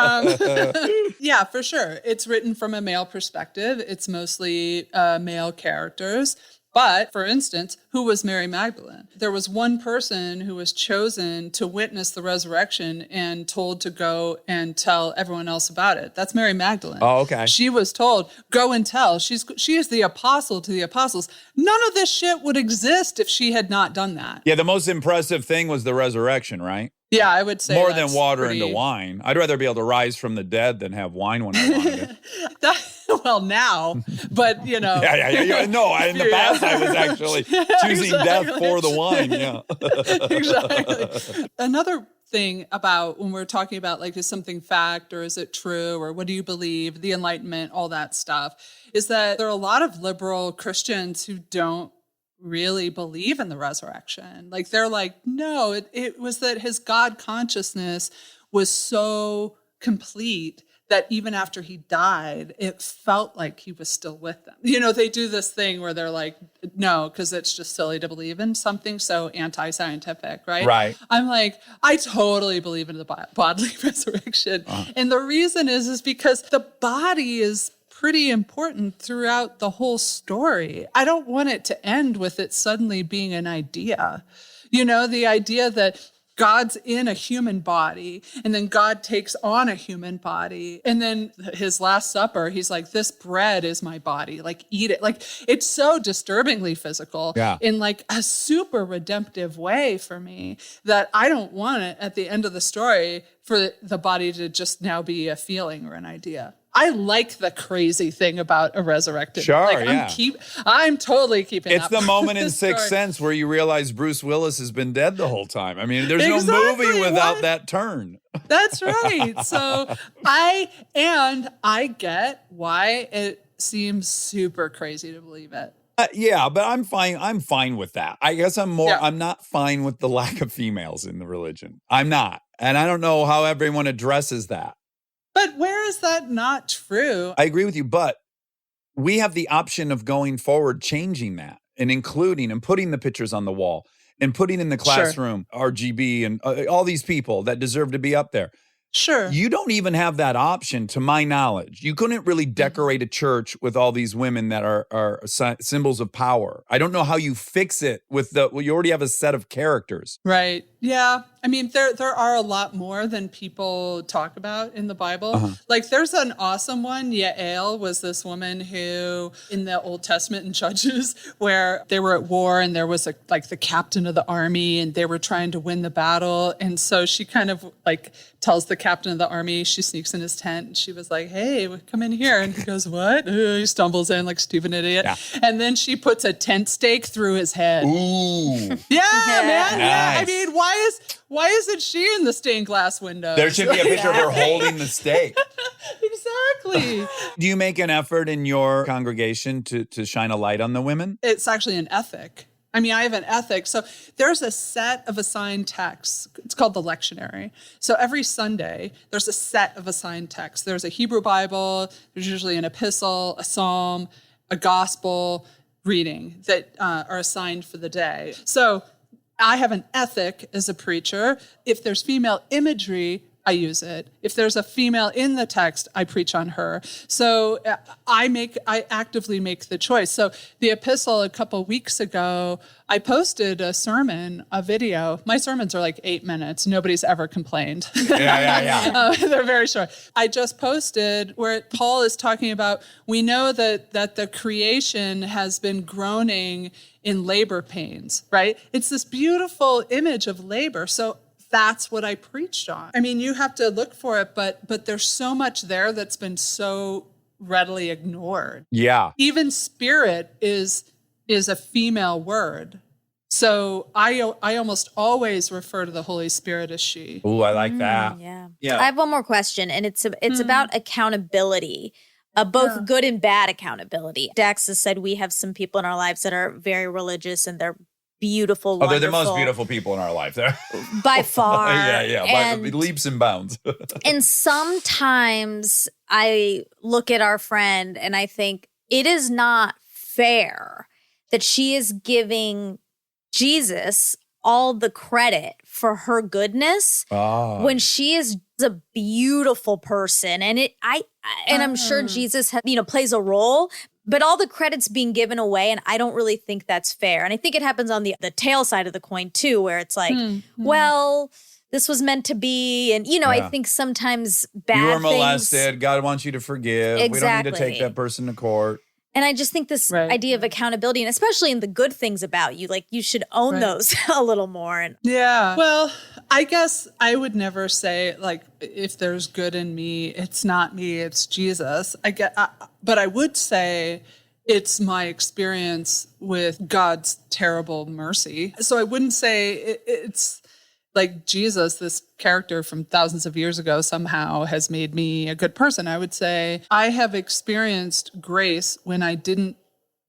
yeah, for sure. It's written from a male perspective. It's mostly male characters. But, for instance, who was Mary Magdalene? There was one person who was chosen to witness the resurrection and told to go and tell everyone else about it. That's Mary Magdalene. Oh, okay. She was told, go and tell. She is the apostle to the apostles. None of this shit would exist if she had not done that. Yeah, the most impressive thing was the resurrection, right? Yeah, I would say more than water pretty... into wine. I'd rather be able to rise from the dead than have wine when I wanted it. Well, now, but you know. Yeah. No, in the past I was actually choosing death for the wine. Yeah. Exactly. Another thing about when we're talking about like, is something fact or is it true or what do you believe, the Enlightenment, all that stuff, is that there are a lot of liberal Christians who don't really believe in the resurrection. Like they're like, no, it was that his God consciousness was so complete that even after he died, it felt like he was still with them. You know, they do this thing where they're like, no, because it's just silly to believe in something so anti-scientific, right? Right. I'm like, I totally believe in the bodily resurrection. And the reason is because the body is pretty important throughout the whole story. I don't want it to end with it suddenly being an idea. You know, the idea that God's in a human body and then God takes on a human body. And then his Last Supper, he's like, this bread is my body, like eat it. Like it's so disturbingly physical in like a super redemptive way for me that I don't want it at the end of the story for the body to just now be a feeling or an idea. I like the crazy thing about a resurrected. Sure, like, yeah. I'm totally keeping It's that the moment in story. Sixth Sense where you realize Bruce Willis has been dead the whole time. I mean, there's Exactly, no movie without what? that turn. That's right. So I get why it seems super crazy to believe it. Yeah, but I'm fine. I'm fine with that. I guess I'm not fine with the lack of females in the religion. I'm not. And I don't know how everyone addresses that. But where is that not true? I agree with you, but we have the option of going forward, changing that and including and putting the pictures on the wall and putting in the classroom RGB and all these people that deserve to be up there. Sure. You don't even have that option, to my knowledge. You couldn't really decorate a church with all these women that are symbols of power. I don't know how you fix it with you already have a set of characters. Right. Yeah. I mean, there are a lot more than people talk about in the Bible. Like there's an awesome one. Yael was this woman who in the Old Testament in Judges where they were at war and there was like the captain of the army and they were trying to win the battle. And so she kind of like tells the captain of the army, she sneaks in his tent and she was like, hey, come in here. And he goes, what? He stumbles in like a stupid idiot. Yeah. And then she puts a tent stake through his head. Ooh. Yeah, man. Nice. Yeah. I mean, why isn't she in the stained glass window? There should be a picture of her holding the stake. Exactly. Do you make an effort in your congregation to shine a light on the women? It's actually an ethic. I mean, I have an ethic. So there's a set of assigned texts. It's called the lectionary. So every Sunday, there's a set of assigned texts. There's a Hebrew Bible. There's usually an epistle, a psalm, a gospel reading that are assigned for the day. So I have an ethic as a preacher. If there's female imagery, I use it. If there's a female in the text, I preach on her. So I actively make the choice. So the epistle a couple weeks ago, I posted a sermon, a video. My sermons are like 8 minutes. Nobody's ever complained. Yeah. They're very short. I just posted where Paul is talking about, we know that the creation has been groaning in labor pains, right? It's this beautiful image of labor. So that's what I preached on. I mean, you have to look for it, but there's so much there that's been so readily ignored. Yeah. Even spirit is a female word. So I almost always refer to the Holy Spirit as she. Ooh, I like that. Yeah. I have one more question, and it's about accountability. Both good and bad accountability. Dax has said we have some people in our lives that are very religious and they're beautiful, Oh, they're the wonderful, most beautiful people in our life. They're by far. by leaps and bounds. And sometimes I look at our friend and I think it is not fair that she is giving Jesus all the credit for her goodness when she is a beautiful person. And I'm sure Jesus plays a role, but all the credit's being given away, and I don't really think that's fair. And I think it happens on the tail side of the coin too, where it's like, well, this was meant to be. And, I think sometimes bad You were things, molested. God wants you to forgive. We don't need to take that person to court. And I just think this idea of accountability, and especially in the good things about you, like you should own those a little more. And Yeah. Well, I guess I would never say, like, if there's good in me, it's not me, it's Jesus. But I would say it's my experience with God's terrible mercy. So I wouldn't say it's like Jesus, this character from thousands of years ago, somehow has made me a good person. I would say I have experienced grace when I didn't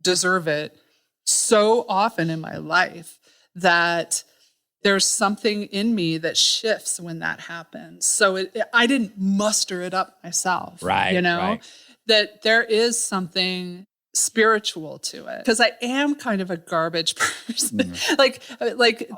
deserve it so often in my life that there's something in me that shifts when that happens. So I didn't muster it up myself, Right. That there is something spiritual to it, because I am kind of a garbage person. like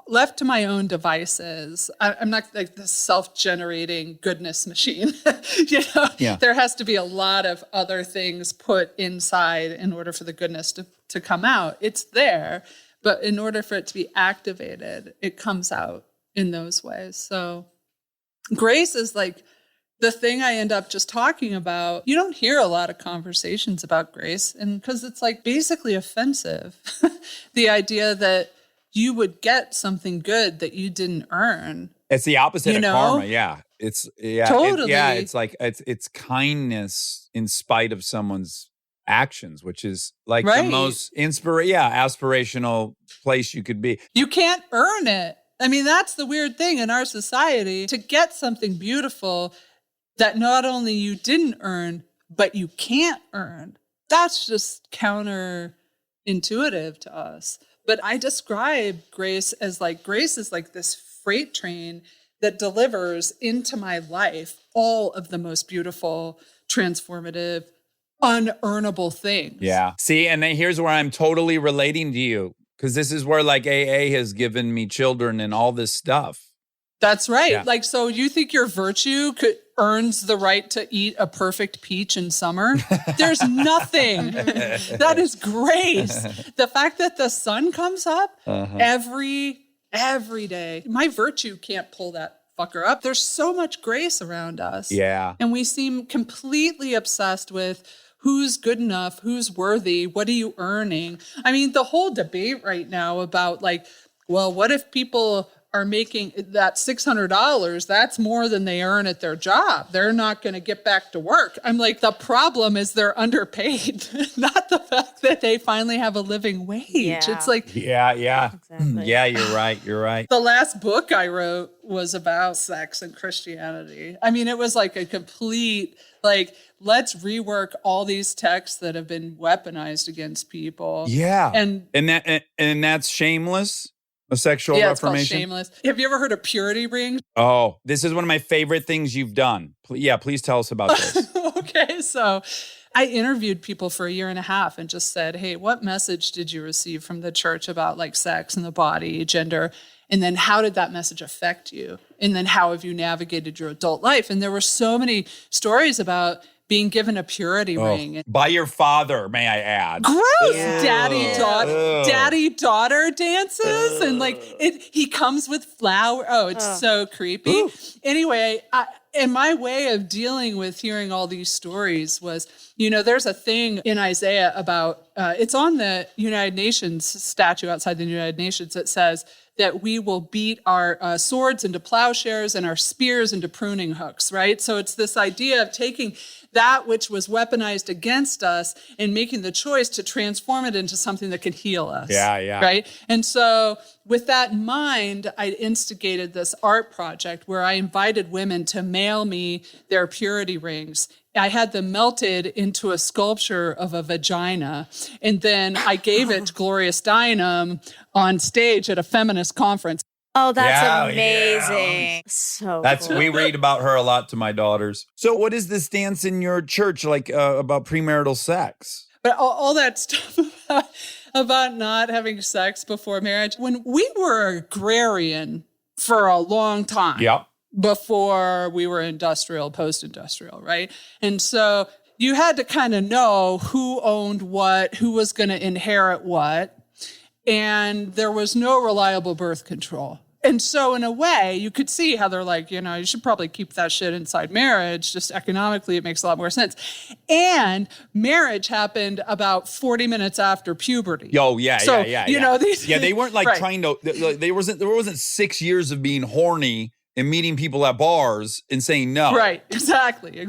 left to my own devices, I'm not like the self-generating goodness machine. There has to be a lot of other things put inside in order for the goodness to come out. It's there, but in order for it to be activated, it comes out in those ways. So grace is like the thing I end up just talking about. You don't hear a lot of conversations about grace, and because it's like basically offensive. The idea that you would get something good that you didn't earn. It's the opposite of karma. Yeah. Totally. It's like it's kindness in spite of someone's actions, which is like the most aspirational place you could be. You can't earn it. I mean, that's the weird thing in our society. To get something beautiful that not only you didn't earn, but you can't earn, that's just counterintuitive to us. But I describe grace as like this freight train that delivers into my life all of the most beautiful, transformative, unearnable things. Yeah. See, and then here's where I'm totally relating to you, because this is where like AA has given me children and all this stuff. That's right. Yeah. Like, so you think your virtue earns the right to eat a perfect peach in summer? There's nothing. That is grace. The fact that the sun comes up every day. My virtue can't pull that fucker up. There's so much grace around us. Yeah. And we seem completely obsessed with who's good enough, who's worthy, what are you earning? I mean, the whole debate right now about like, well, what if people are making that $600, that's more than they earn at their job. They're not going to get back to work. I'm like, the problem is they're underpaid, not the fact that they finally have a living wage. Yeah. It's like, Yeah. Exactly. Yeah, you're right. the last book I wrote was about sex and Christianity. I mean, it was like a complete, like, let's rework all these texts that have been weaponized against people. Yeah. And And that's shameless. A sexual yeah, it's called reformation. Shameless. Have you ever heard of purity rings? Oh, this is one of my favorite things you've done. Please tell us about this. Okay, so I interviewed people for a year and a half and just said, hey, what message did you receive from the church about like sex and the body, gender? And then how did that message affect you? And then how have you navigated your adult life? And there were so many stories about being given a purity ring. By your father, may I add. Gross, Yeah. daddy-daughter dances, and like he comes with flower. Oh, it's so creepy. Anyway, and my way of dealing with hearing all these stories was, there's a thing in Isaiah about, it's on the United Nations statue outside the United Nations that says that we will beat our swords into plowshares and our spears into pruning hooks, right? So it's this idea of taking that which was weaponized against us and making the choice to transform it into something that can heal us. Yeah. Right? And so with that in mind, I instigated this art project where I invited women to mail me their purity rings. I had them melted into a sculpture of a vagina, and then I gave it to Gloria Steinem on stage at a feminist conference. Oh, that's Yeah, amazing. So cool. We read about her a lot to my daughters. So what is the stance in your church like about premarital sex? But all that stuff about not having sex before marriage, when we were agrarian for a long time. Yeah. Before we were industrial, post-industrial, right? And so you had to kind of know who owned what, who was going to inherit what, and there was no reliable birth control. And so in a way, you could see how they're like, you should probably keep that shit inside marriage. Just economically, it makes a lot more sense. And marriage happened about 40 minutes after puberty. Oh, yeah. These. Yeah, they weren't like Right. trying to, there wasn't 6 years of being horny and meeting people at bars and saying no. Right, exactly.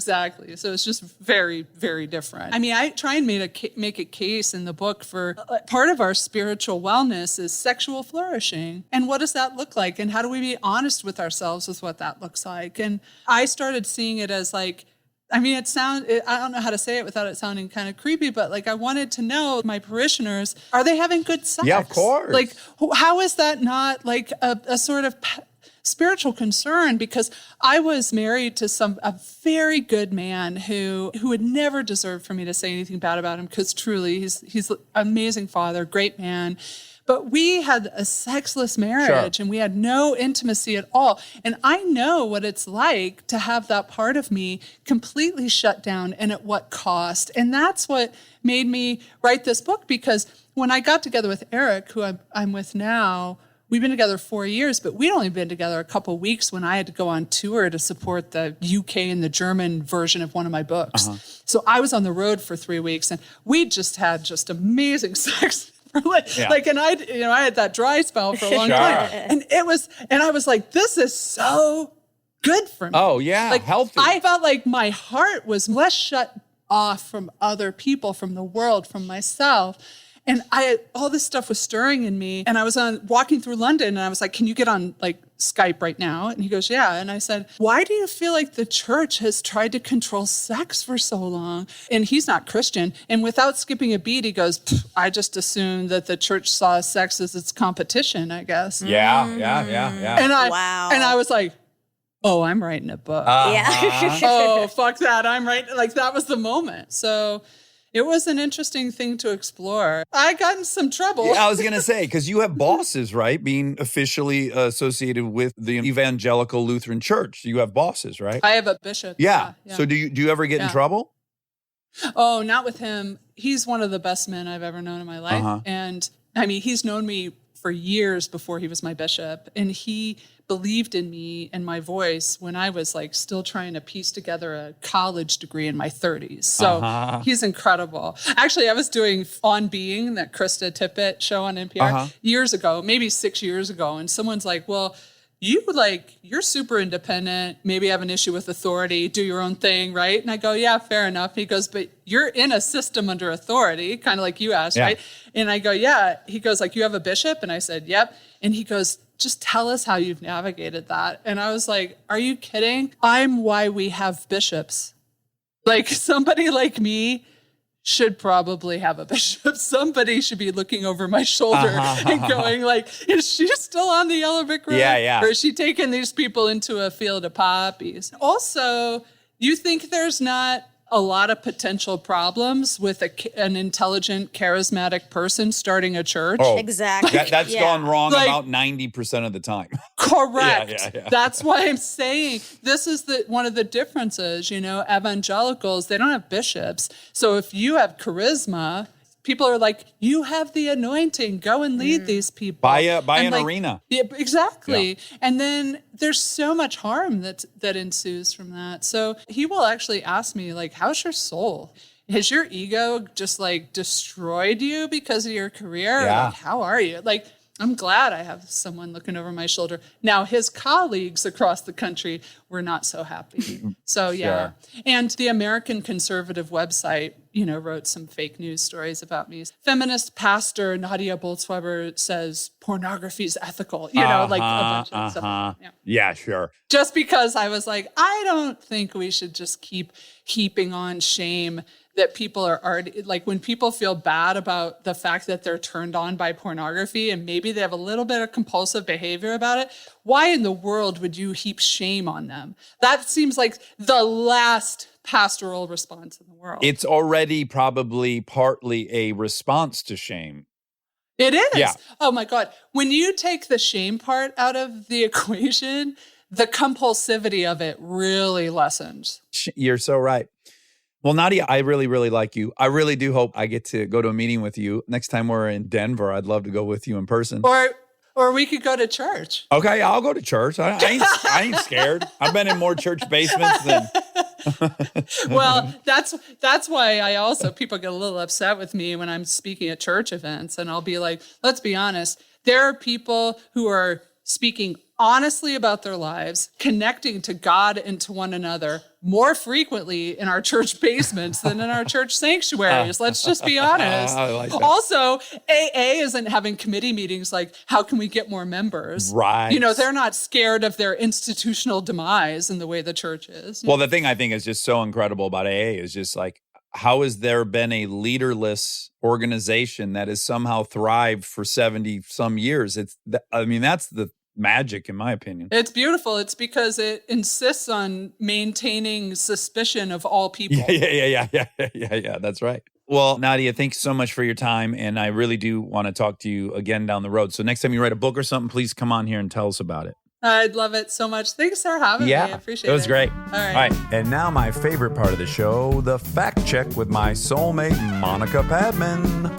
So it's just very, very different. I mean, I try and make a case in the book for part of our spiritual wellness is sexual flourishing. And what does that look like? And how do we be honest with ourselves with what that looks like? And I started seeing it as like, I mean, I don't know how to say it without it sounding kind of creepy, but like I wanted to know my parishioners, are they having good sex? Yeah, of course. Like, how is that not like a sort of spiritual concern? Because I was married to a very good man who would never deserve for me to say anything bad about him, because truly he's an amazing father, great man. But we had a sexless marriage and we had no intimacy at all. And I know what it's like to have that part of me completely shut down, and at what cost. And that's what made me write this book, because when I got together with Eric, who I'm with now, we've been together 4 years, but we'd only been together a couple weeks when I had to go on tour to support the UK and the German version of one of my books. So I was on the road for 3 weeks, and we just had amazing sex. And I had that dry spell for a long time. And I was like, this is so good for me. Oh, yeah, like, healthy. I felt like my heart was less shut off from other people, from the world, from myself. And all this stuff was stirring in me. And I was walking through London, and I was like, can you get on like Skype right now? And he goes, yeah. And I said, why do you feel like the church has tried to control sex for so long? And he's not Christian. And without skipping a beat, he goes, I just assumed that the church saw sex as its competition, I guess. Yeah. And I was like, oh, I'm writing a book. Yeah. Oh, fuck that. I'm writing. Like, that was the moment. So it was an interesting thing to explore. I got in some trouble. Yeah, I was going to say, because you have bosses, right? Being officially associated with the Evangelical Lutheran Church. You have bosses, right? I have a bishop. Yeah. So do you ever get in trouble? Oh, not with him. He's one of the best men I've ever known in my life. And I mean, he's known me for years before he was my bishop. And he believed in me and my voice when I was like still trying to piece together a college degree in my 30s. So he's incredible. Actually, I was doing On Being, that Krista Tippett show on NPR years ago, maybe 6 years ago. And someone's like, well, you're super independent, maybe have an issue with authority, do your own thing, right? And I go, yeah, fair enough. He goes, but you're in a system under authority, kind of like you asked, right? And I go, yeah. He goes, like, you have a bishop? And I said, yep. And he goes, just tell us how you've navigated that. And I was like, are you kidding? I'm why we have bishops. Like, somebody like me should probably have a bishop. Somebody should be looking over my shoulder and going like, is she still on the yellow brick road? Yeah. Or is she taking these people into a field of poppies? Also, you think there's not a lot of potential problems with an intelligent, charismatic person starting a church? Oh, Exactly. That's Yeah. gone wrong Like- about 90% of the time. Correct. Yeah. That's why I'm saying this is one of the differences. Evangelicals, they don't have bishops. So if you have charisma, people are like, you have the anointing. Go and lead these people. Buy And an like, arena. Yeah, exactly. And then there's so much harm that ensues from that. So he will actually ask me, like, how's your soul? Has your ego just like destroyed you because of your career? Yeah. Like, how are you? Like, I'm glad I have someone looking over my shoulder. Now, his colleagues across the country were not so happy. So, yeah. Sure. And the American Conservative website, wrote some fake news stories about me. Feminist pastor Nadia Bolz-Weber says pornography is ethical, like a bunch of stuff. Yeah. Yeah, sure. Just because I was like, I don't think we should just keep heaping on shame that people are already, like, when people feel bad about the fact that they're turned on by pornography and maybe they have a little bit of compulsive behavior about it, why in the world would you heap shame on them? That seems like the last pastoral response in the world. It's already probably partly a response to shame. It is. Yeah. Oh my God. When you take the shame part out of the equation, the compulsivity of it really lessens. You're so right. Well, Nadia, I really, really like you. I really do hope I get to go to a meeting with you. Next time we're in Denver, I'd love to go with you in person. Or we could go to church. Okay, I'll go to church. I ain't scared. I've been in more church basements than... Well, that's why people get a little upset with me when I'm speaking at church events, and I'll be like, let's be honest, there are people who are speaking honestly about their lives, connecting to God and to one another more frequently in our church basements than in our church sanctuaries. Let's just be honest. I like that. Also, AA isn't having committee meetings like, how can we get more members? Right. They're not scared of their institutional demise in the way the church is. Well, the thing I think is just so incredible about AA is just like, how has there been a leaderless organization that has somehow thrived for 70 some years? That's the magic, in my opinion. It's beautiful. It's because it insists on maintaining suspicion of all people. Yeah. That's right. Well, Nadia, thanks so much for your time. And I really do want to talk to you again down the road. So next time you write a book or something, please come on here and tell us about it. I'd love it so much. Thanks for having me. I appreciate it. It was great. All right. All right. And now my favorite part of the show, the fact check with my soulmate, Monica Padman.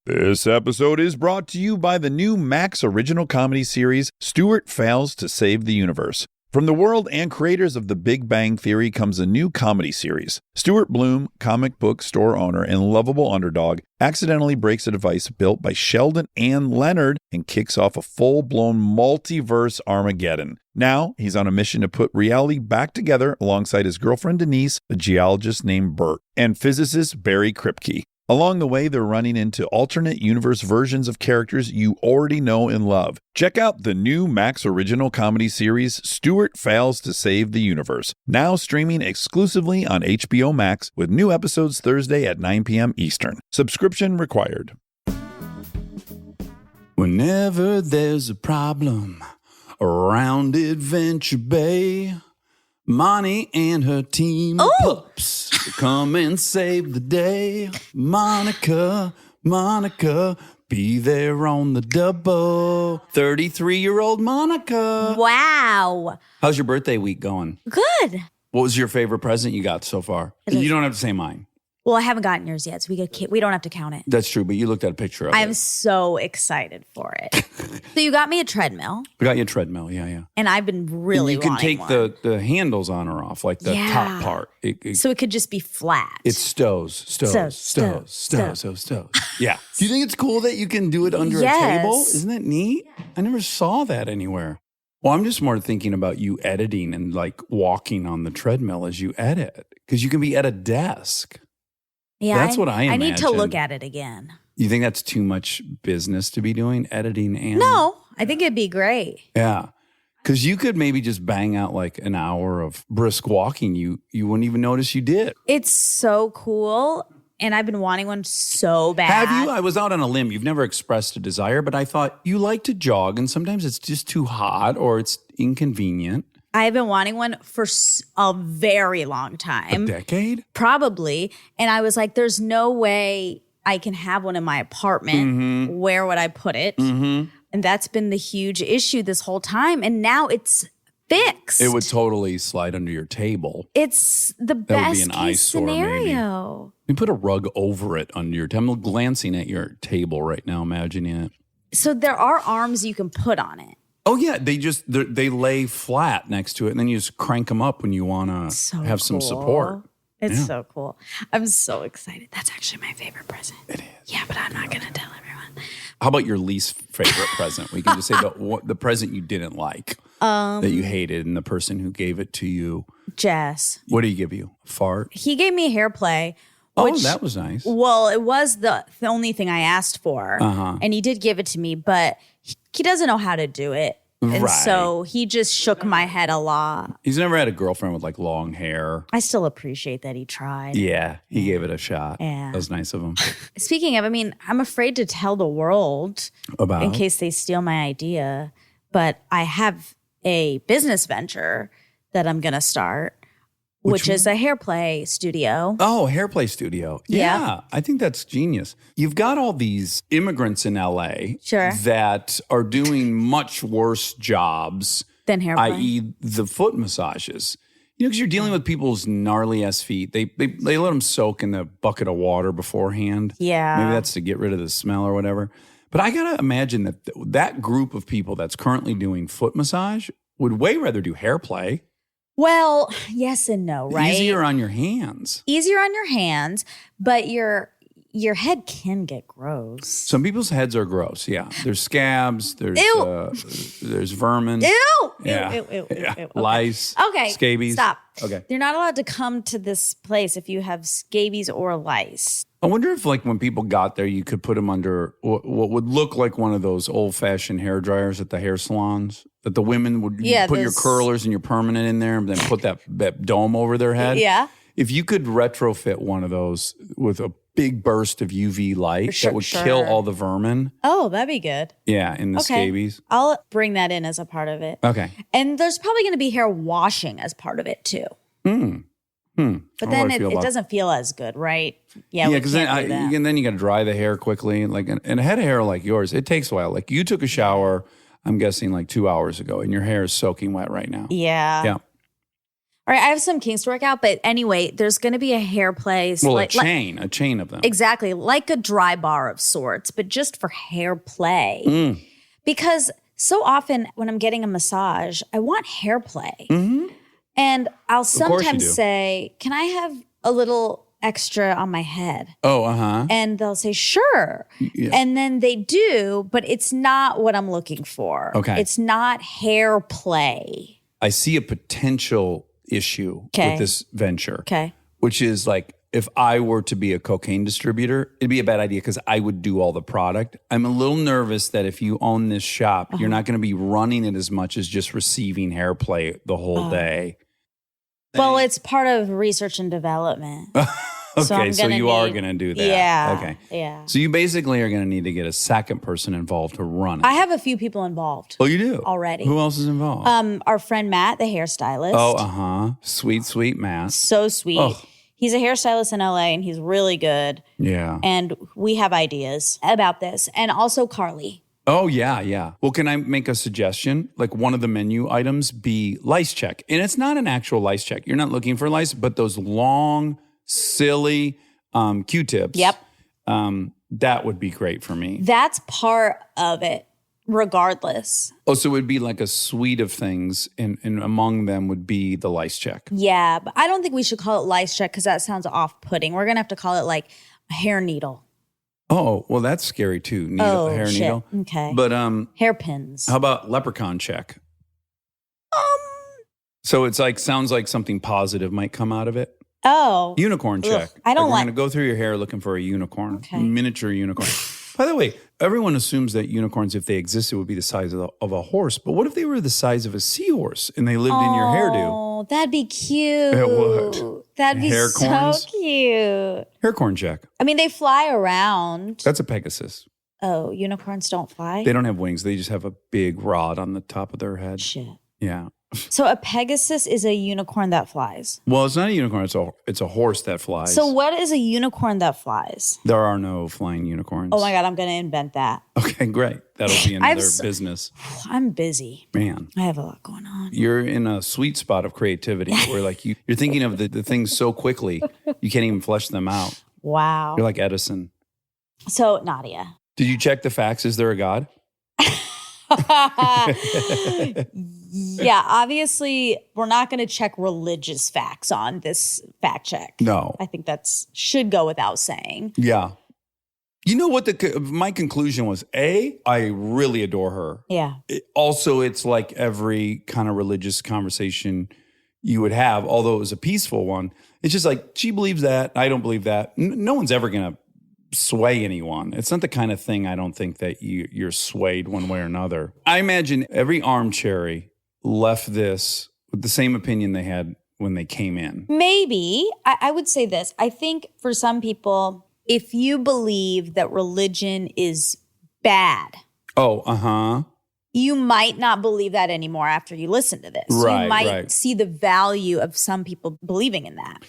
This episode is brought to you by the new Max original comedy series, Stuart Fails to Save the Universe. From the world and creators of The Big Bang Theory comes a new comedy series. Stuart Bloom, comic book store owner and lovable underdog, accidentally breaks a device built by Sheldon and Leonard and kicks off a full-blown multiverse Armageddon. Now, he's on a mission to put reality back together alongside his girlfriend Denise, a geologist named Bert, and physicist Barry Kripke. Along the way, they're running into alternate universe versions of characters you already know and love. Check out the new Max original comedy series, Stuart Fails to Save the Universe, now streaming exclusively on HBO Max with new episodes Thursday at 9 p.m. Eastern. Subscription required. Whenever there's a problem around Adventure Bay, Monty and her team of pups come and save the day. Monica, be there on the double. 33-year-old Monica. Wow. How's your birthday week going? Good. What was your favorite present you got so far? You don't have to say mine. Well, I haven't gotten yours yet, so we don't have to count it. That's true, but you looked at a picture of it. I'm so excited for it. So you got me a treadmill, We got you a treadmill, yeah. and I've been really And you can wanting take one. the handles on or off, like the Yeah. top part. So it could just be flat. It stows. Yeah. Do you think it's cool that you can do it under a Yes. table? Isn't that neat? I never saw that anywhere. Well, I'm just more thinking about you editing and like walking on the treadmill as you edit, because you can be at a desk. Yeah, That's what I I need to imagine. look at it again. You think that's too much business to be doing, editing and? No, I think it'd be great. Yeah. Because you could maybe just bang out like an hour of brisk walking. You wouldn't even notice you did. It's so cool. And I've been wanting one so bad. Have you? I was out on a limb. You've never expressed a desire, but I thought you like to jog, and sometimes it's just too hot or it's inconvenient. I've been wanting one for a very long time. A decade? Probably. And I was like, there's no way I can have one in my apartment. Where would I put it? And that's been the huge issue this whole time. And now it's fixed. It would totally slide under your table. It's the That would best be an case eyesore, maybe. scenario. You put a rug over it under your table. I'm glancing at your table right now, imagining it. So there are arms you can put on it. Oh, yeah. They lay flat next to it, and then you just crank them up when you want to So have some cool. support. It's Yeah. so cool. I'm so excited. That's actually my favorite present. It is. Yeah, but I'm not going to tell everyone. How about your least favorite present? We can just say the present you didn't like, that you hated, and the person who gave it to you. Jess. What did he give you? A fart? He gave me hair play. Oh, which- that was nice. Well, it was the only thing I asked for. And he did give it to me, but he doesn't know how to do it. And Right. so he just shook my head a lot. He's never had a girlfriend with like long hair. I still appreciate that he tried. Yeah, he gave it a shot. Yeah. That was nice of him. Speaking of, I'm afraid to tell the world About? in case they steal my idea, but I have a business venture that I'm going to start, which is a hair play studio. Oh, hair play studio. Yeah, I think that's genius. You've got all these immigrants in LA Sure. that are doing much worse jobs, Then hair play. i.e. the foot massages. You know, because you're dealing with people's gnarly ass feet. They let them soak in the bucket of water beforehand. Yeah. Maybe that's to get rid of the smell or whatever. But I got to imagine that that group of people that's currently doing foot massage would way rather do hair play. Well, yes and no, right? Easier on your hands. Easier on your hands, but your head can get gross. Some people's heads are gross. Yeah, there's scabs. There's there's vermin. Ew! Yeah. Ew, ew, ew, ew, Yeah. ew. Lice. Okay. Scabies. Stop. Okay. You're not allowed to come to this place if you have scabies or lice. I wonder if, like, when people got there, you could put them under what would look like one of those old-fashioned hair dryers at the hair salons. That the women would put your those- curlers and your permanent in there, and then put that dome over their head. Yeah. If you could retrofit one of those with a big burst of UV light Sure, that would kill sure. all the vermin. Oh, that'd be good. Yeah, in the Okay. scabies. I'll bring that in as a part of it. Okay. And there's probably going to be hair washing as part of it too. But I then don't know how I it feel about- doesn't feel as good, right? Yeah, we because can't do that. then you got to dry the hair quickly. Like, and a head of hair like yours, it takes a while. Like, you took a shower, I'm guessing like 2 hours ago, and your hair is soaking wet right now. Yeah. Yeah. All right, I have some kinks to work out, but anyway, there's going to be a hair place. Well, like, a chain of them. exactly, like a dry bar of sorts, but just for hair play. Mm. Because so often when I'm getting a massage, I want hair play. And I'll course you sometimes do. say, can I have a little extra on my head? Oh, uh-huh. And they'll say, sure. Yeah. And then they do, but it's not what I'm looking for. Okay. It's not hair play. I see a potential issue Okay. with this venture, Okay. which is like, if I were to be a cocaine distributor, it'd be a bad idea because I would do all the product. I'm a little nervous that if you own this shop, you're not going to be running it as much as just receiving hair play the whole day. Well, it's part of research and development. Okay, so gonna you are need- going to do that. Yeah. Okay. Yeah. So you basically are going to need to get a second person involved to run it. I have a few people involved. Oh, you do? Already. Who else is involved? Our friend Matt, the hairstylist. Oh, uh-huh. Sweet, sweet Matt. So sweet. Oh. He's a hairstylist in LA and he's really good. Yeah. And we have ideas about this. And also Carly. Oh, yeah, yeah. Well, can I make a suggestion? Like, one of the menu items be lice check. And it's not an actual lice check. You're not looking for lice, but those long, silly Q-tips. Yep. That would be great for me. That's part of it, regardless. Oh, so it would be like a suite of things, and among them would be the lice check. Yeah, but I don't think we should call it lice check because that sounds off-putting. We're going to have to call it like a hair needle. Oh, well, that's scary too. Hair shit. needle. Okay. But Hairpins. how about leprechaun check? So it's like, sounds like something positive might come out of it. Oh. Unicorn check. I don't We're like- going to go through your hair looking for a unicorn, Okay. miniature unicorn. By the way, everyone assumes that unicorns, if they existed, would be the size of a horse. But what if they were the size of a seahorse and they lived in your hairdo? Oh, that'd be cute. It would. That'd be Hair so corns? cute. Haircorn check. I mean, they fly around. That's a Pegasus. Oh, unicorns don't fly? They don't have wings. They just have a big rod on the top of their head. Shit. Yeah. So a Pegasus is a unicorn that flies. Well, it's not a unicorn. It's a horse that flies. So what is a unicorn that flies? There are no flying unicorns. Oh my God, I'm going to invent that. Okay, great. That'll be I've another s- business. I'm busy. Man, I have a lot going on. you're in a sweet spot of creativity where like you're thinking of the things so quickly, you can't even flesh them out. Wow. You're like Edison. So, Nadia. Did you check the facts? Is there a God? Yeah, obviously, we're not going to check religious facts on this fact check. No. I think that's should go without saying. Yeah. You know what my conclusion was? I really adore her. Yeah. Also, it's like every kind of religious conversation you would have, although it was a peaceful one. It's just like, she believes that. I don't believe that. No one's ever going to sway anyone. It's not the kind of thing I don't think that you're swayed one way or another. I imagine every armchair left this with the same opinion they had when they came in. Maybe. I would say this. I think for some people, if you believe that religion is bad, Oh, uh-huh. you might not believe that anymore after you listen to this. Right, you might right. see the value of some people believing in that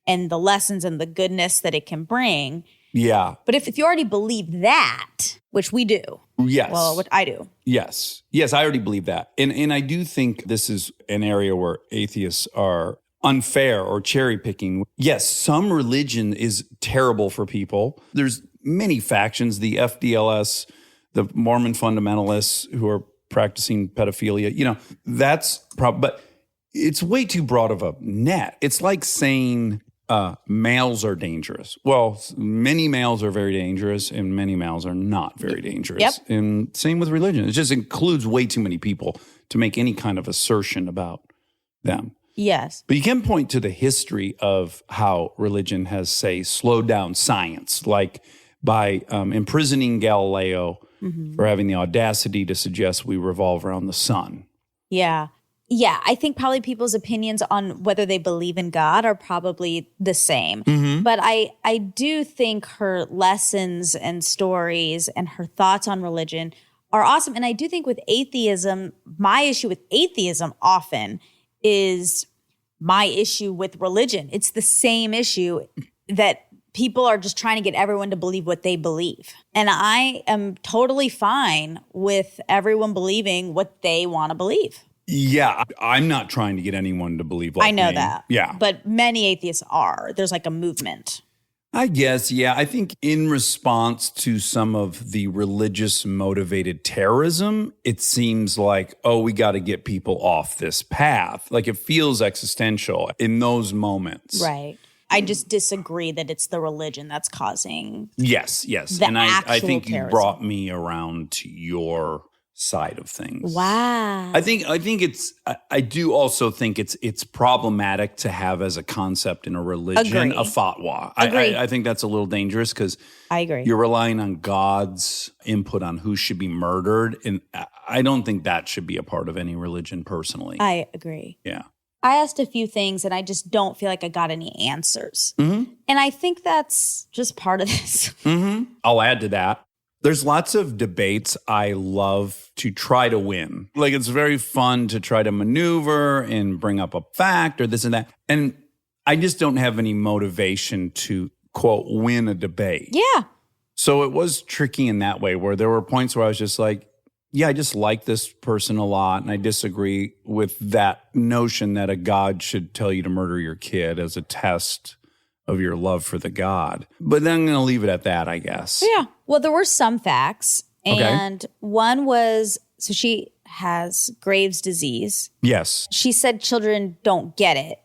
and the lessons and the goodness that it can bring. Yeah. But if you already believe that, which we do, Yes. well, what I do. Yes. Yes, I already believe that. And I do think this is an area where atheists are unfair or cherry picking. Yes, some religion is terrible for people. There's many factions, the FDLS, the Mormon fundamentalists who are practicing pedophilia, that's but it's way too broad of a net. It's like saying males are dangerous. Well, many males are very dangerous and many males are not very dangerous. Yep. And same with religion. It just includes way too many people to make any kind of assertion about them. Yes. But you can point to the history of how religion has, say, slowed down science, like by imprisoning Galileo for having the audacity to suggest we revolve around the sun. Yeah. Yeah. I think probably people's opinions on whether they believe in God are probably the same. But I do think her lessons and stories and her thoughts on religion are awesome. And I do think with atheism, my issue with atheism often is my issue with religion. It's the same issue that people are just trying to get everyone to believe what they believe. And I am totally fine with everyone believing what they want to believe. Yeah, I'm not trying to get anyone to believe like I know me. that. Yeah. But many atheists are. There's like a movement. I guess, yeah. I think in response to some of the religious motivated terrorism, it seems like, we got to get people off this path. Like it feels existential in those moments. Right. I just disagree that it's the religion that's causing. Yes. The And I actual think you terrorism. brought me around to your side of things. Wow. I think I do also think it's problematic to have as a concept in a religion Agree. a fatwa. Agree. I think that's a little dangerous because I agree. you're relying on God's input on who should be murdered, and I don't think that should be a part of any religion personally. I agree. Yeah. I asked a few things and I just don't feel like I got any answers. Mm-hmm. And I think that's just part of this. Mm-hmm. I'll add to that. There's lots of debates I love to try to win. Like it's very fun to try to maneuver and bring up a fact or this and that. And I just don't have any motivation to, quote, win a debate. Yeah. So it was tricky in that way where there were points where I was just like, yeah, I just like this person a lot. And I disagree with that notion that a God should tell you to murder your kid as a test of your love for the God. But then I'm going to leave it at that, I guess. Yeah. Well, there were some facts. Okay. And one was, so she has Graves' disease. Yes. She said children don't get it,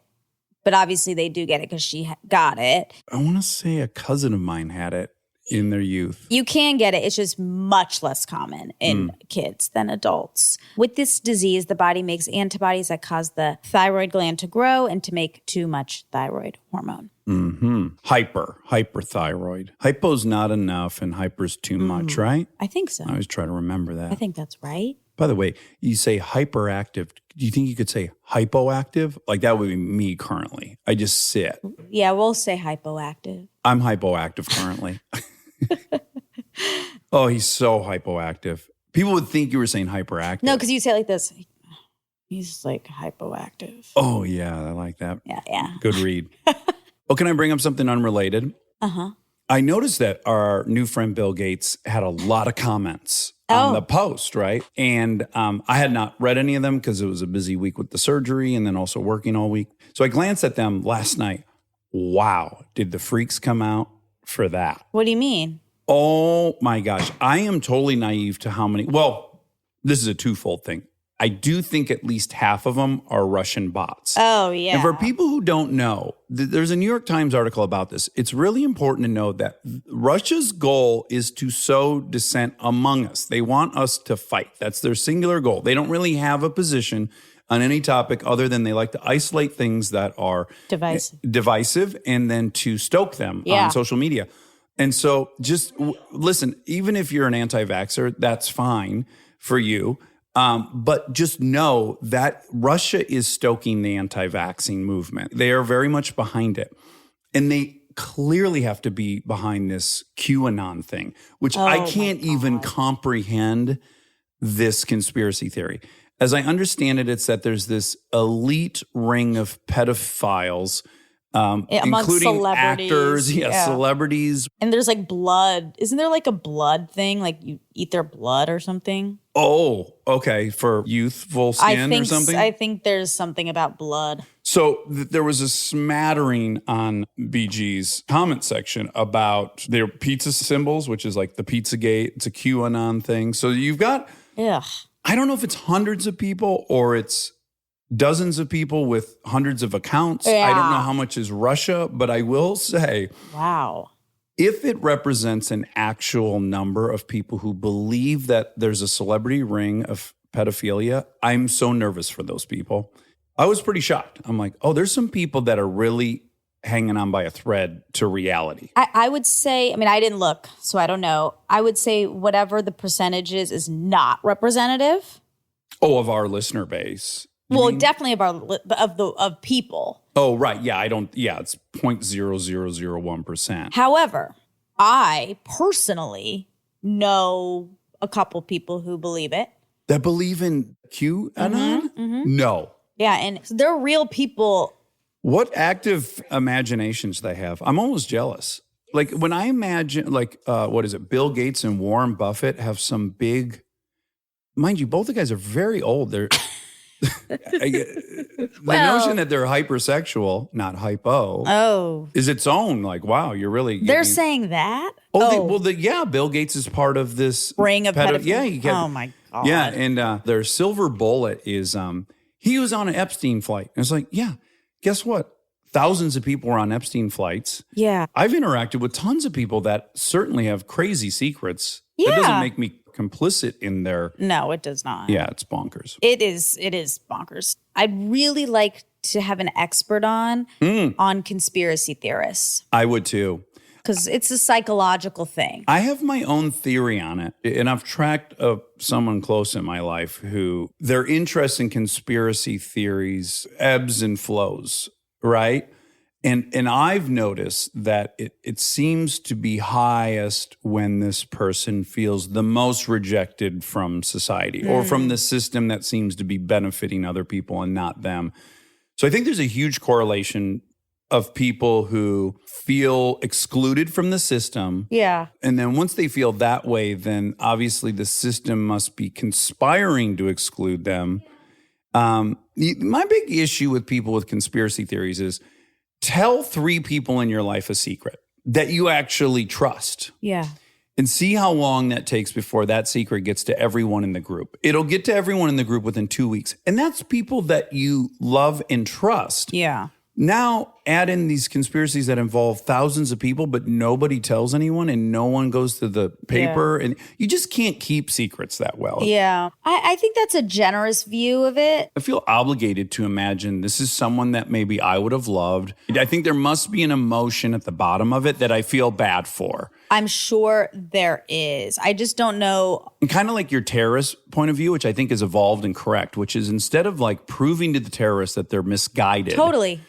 but obviously they do get it because she got it. I want to say a cousin of mine had it. in their youth. You can get it. It's just much less common in kids than adults. With this disease, the body makes antibodies that cause the thyroid gland to grow and to make too much thyroid hormone. Hyperthyroid. Hypo's not enough and hyper's too much, right? I think so. I always try to remember that. I think that's right. By the way, you say hyperactive. Do you think you could say hypoactive? Like that would be me currently. I just sit. Yeah, we'll say hypoactive. I'm hypoactive currently. Oh, he's so hypoactive. People would think you were saying hyperactive. No, because you say it like this. He's like hypoactive. Oh, yeah, I like that. Yeah. Good read. Well, can I bring up something unrelated? Uh-huh. I noticed that our new friend Bill Gates had a lot of comments on the post, right? And I had not read any of them because it was a busy week with the surgery and then also working all week. So I glanced at them last night. Wow, did the freaks come out for that? What do you mean? Oh my gosh. I am totally naive to how many. Well, this is a twofold thing. I do think at least half of them are Russian bots. Oh, yeah. And for people who don't know, there's a New York Times article about this. It's really important to know that Russia's goal is to sow dissent among us. They want us to fight. That's their singular goal. They don't really have a position on any topic other than they like to isolate things that are divisive and then to stoke them on social media. And so just listen, even if you're an anti-vaxxer, that's fine for you. But just know that Russia is stoking the anti-vaxxing movement. They are very much behind it. And they clearly have to be behind this QAnon thing, which I can't even comprehend this conspiracy theory. As I understand it, it's that there's this elite ring of pedophiles, including actors, celebrities. And there's like blood. Isn't there like a blood thing? Like you eat their blood or something? Oh, okay. For youthful skin or something? I think there's something about blood. So there was a smattering on BG's comment section about their pizza symbols, which is like the Pizzagate. It's a QAnon thing. So you've got, I don't know if it's hundreds of people or it's dozens of people with hundreds of accounts. I don't know how much is Russia, but I will say, wow, if it represents an actual number of people who believe that there's a celebrity ring of pedophilia, I'm so nervous for those people. I was pretty shocked. I'm like, oh, there's some people that are really hanging on by a thread to reality. I would say, I mean, I didn't look, so I don't know. I would say whatever the percentage is not representative. Oh, of our listener base. Well, definitely of people. Oh, right. Yeah, it's 0.0001%. However, I personally know a couple people who believe it. That believe in QAnon? No. Yeah, and they're real people. What active imaginations they have. I'm almost jealous. Like when I imagine, Bill Gates and Warren Buffett have some big, mind you, both the guys are very old. They're the notion that they're hypersexual, not hypo, is its own. Like, wow, you're really. They're saying that. Bill Gates is part of this ring of pedophilia. Yeah, oh my god. Yeah, and their silver bullet is he was on an Epstein flight. And it's like, yeah, guess what? Thousands of people were on Epstein flights. Yeah, I've interacted with tons of people that certainly have crazy secrets. Yeah, that doesn't make me complicit in their. No, it does not. Yeah, it's bonkers. It is bonkers. I'd really like to have an expert on conspiracy theorists. I would too. Because it's a psychological thing. I have my own theory on it. And I've tracked someone close in my life who their interest in conspiracy theories ebbs and flows, right? And I've noticed that it seems to be highest when this person feels the most rejected from society or from the system that seems to be benefiting other people and not them. So I think there's a huge correlation of people who feel excluded from the system. Yeah. And then once they feel that way, then obviously the system must be conspiring to exclude them. My big issue with people with conspiracy theories is tell 3 people in your life a secret that you actually trust. Yeah. And see how long that takes before that secret gets to everyone in the group. It'll get to everyone in the group within 2 weeks. And that's people that you love and trust. Yeah. Now add in these conspiracies that involve thousands of people, but nobody tells anyone and no one goes to the paper. And you just can't keep secrets that well. Yeah. I think that's a generous view of it. I feel obligated to imagine this is someone that maybe I would have loved. I think there must be an emotion at the bottom of it that I feel bad for. I'm sure there is. I just don't know. And kind of like your terrorist point of view, which I think is evolved and correct, which is instead of like proving to the terrorists that they're misguided. Totally.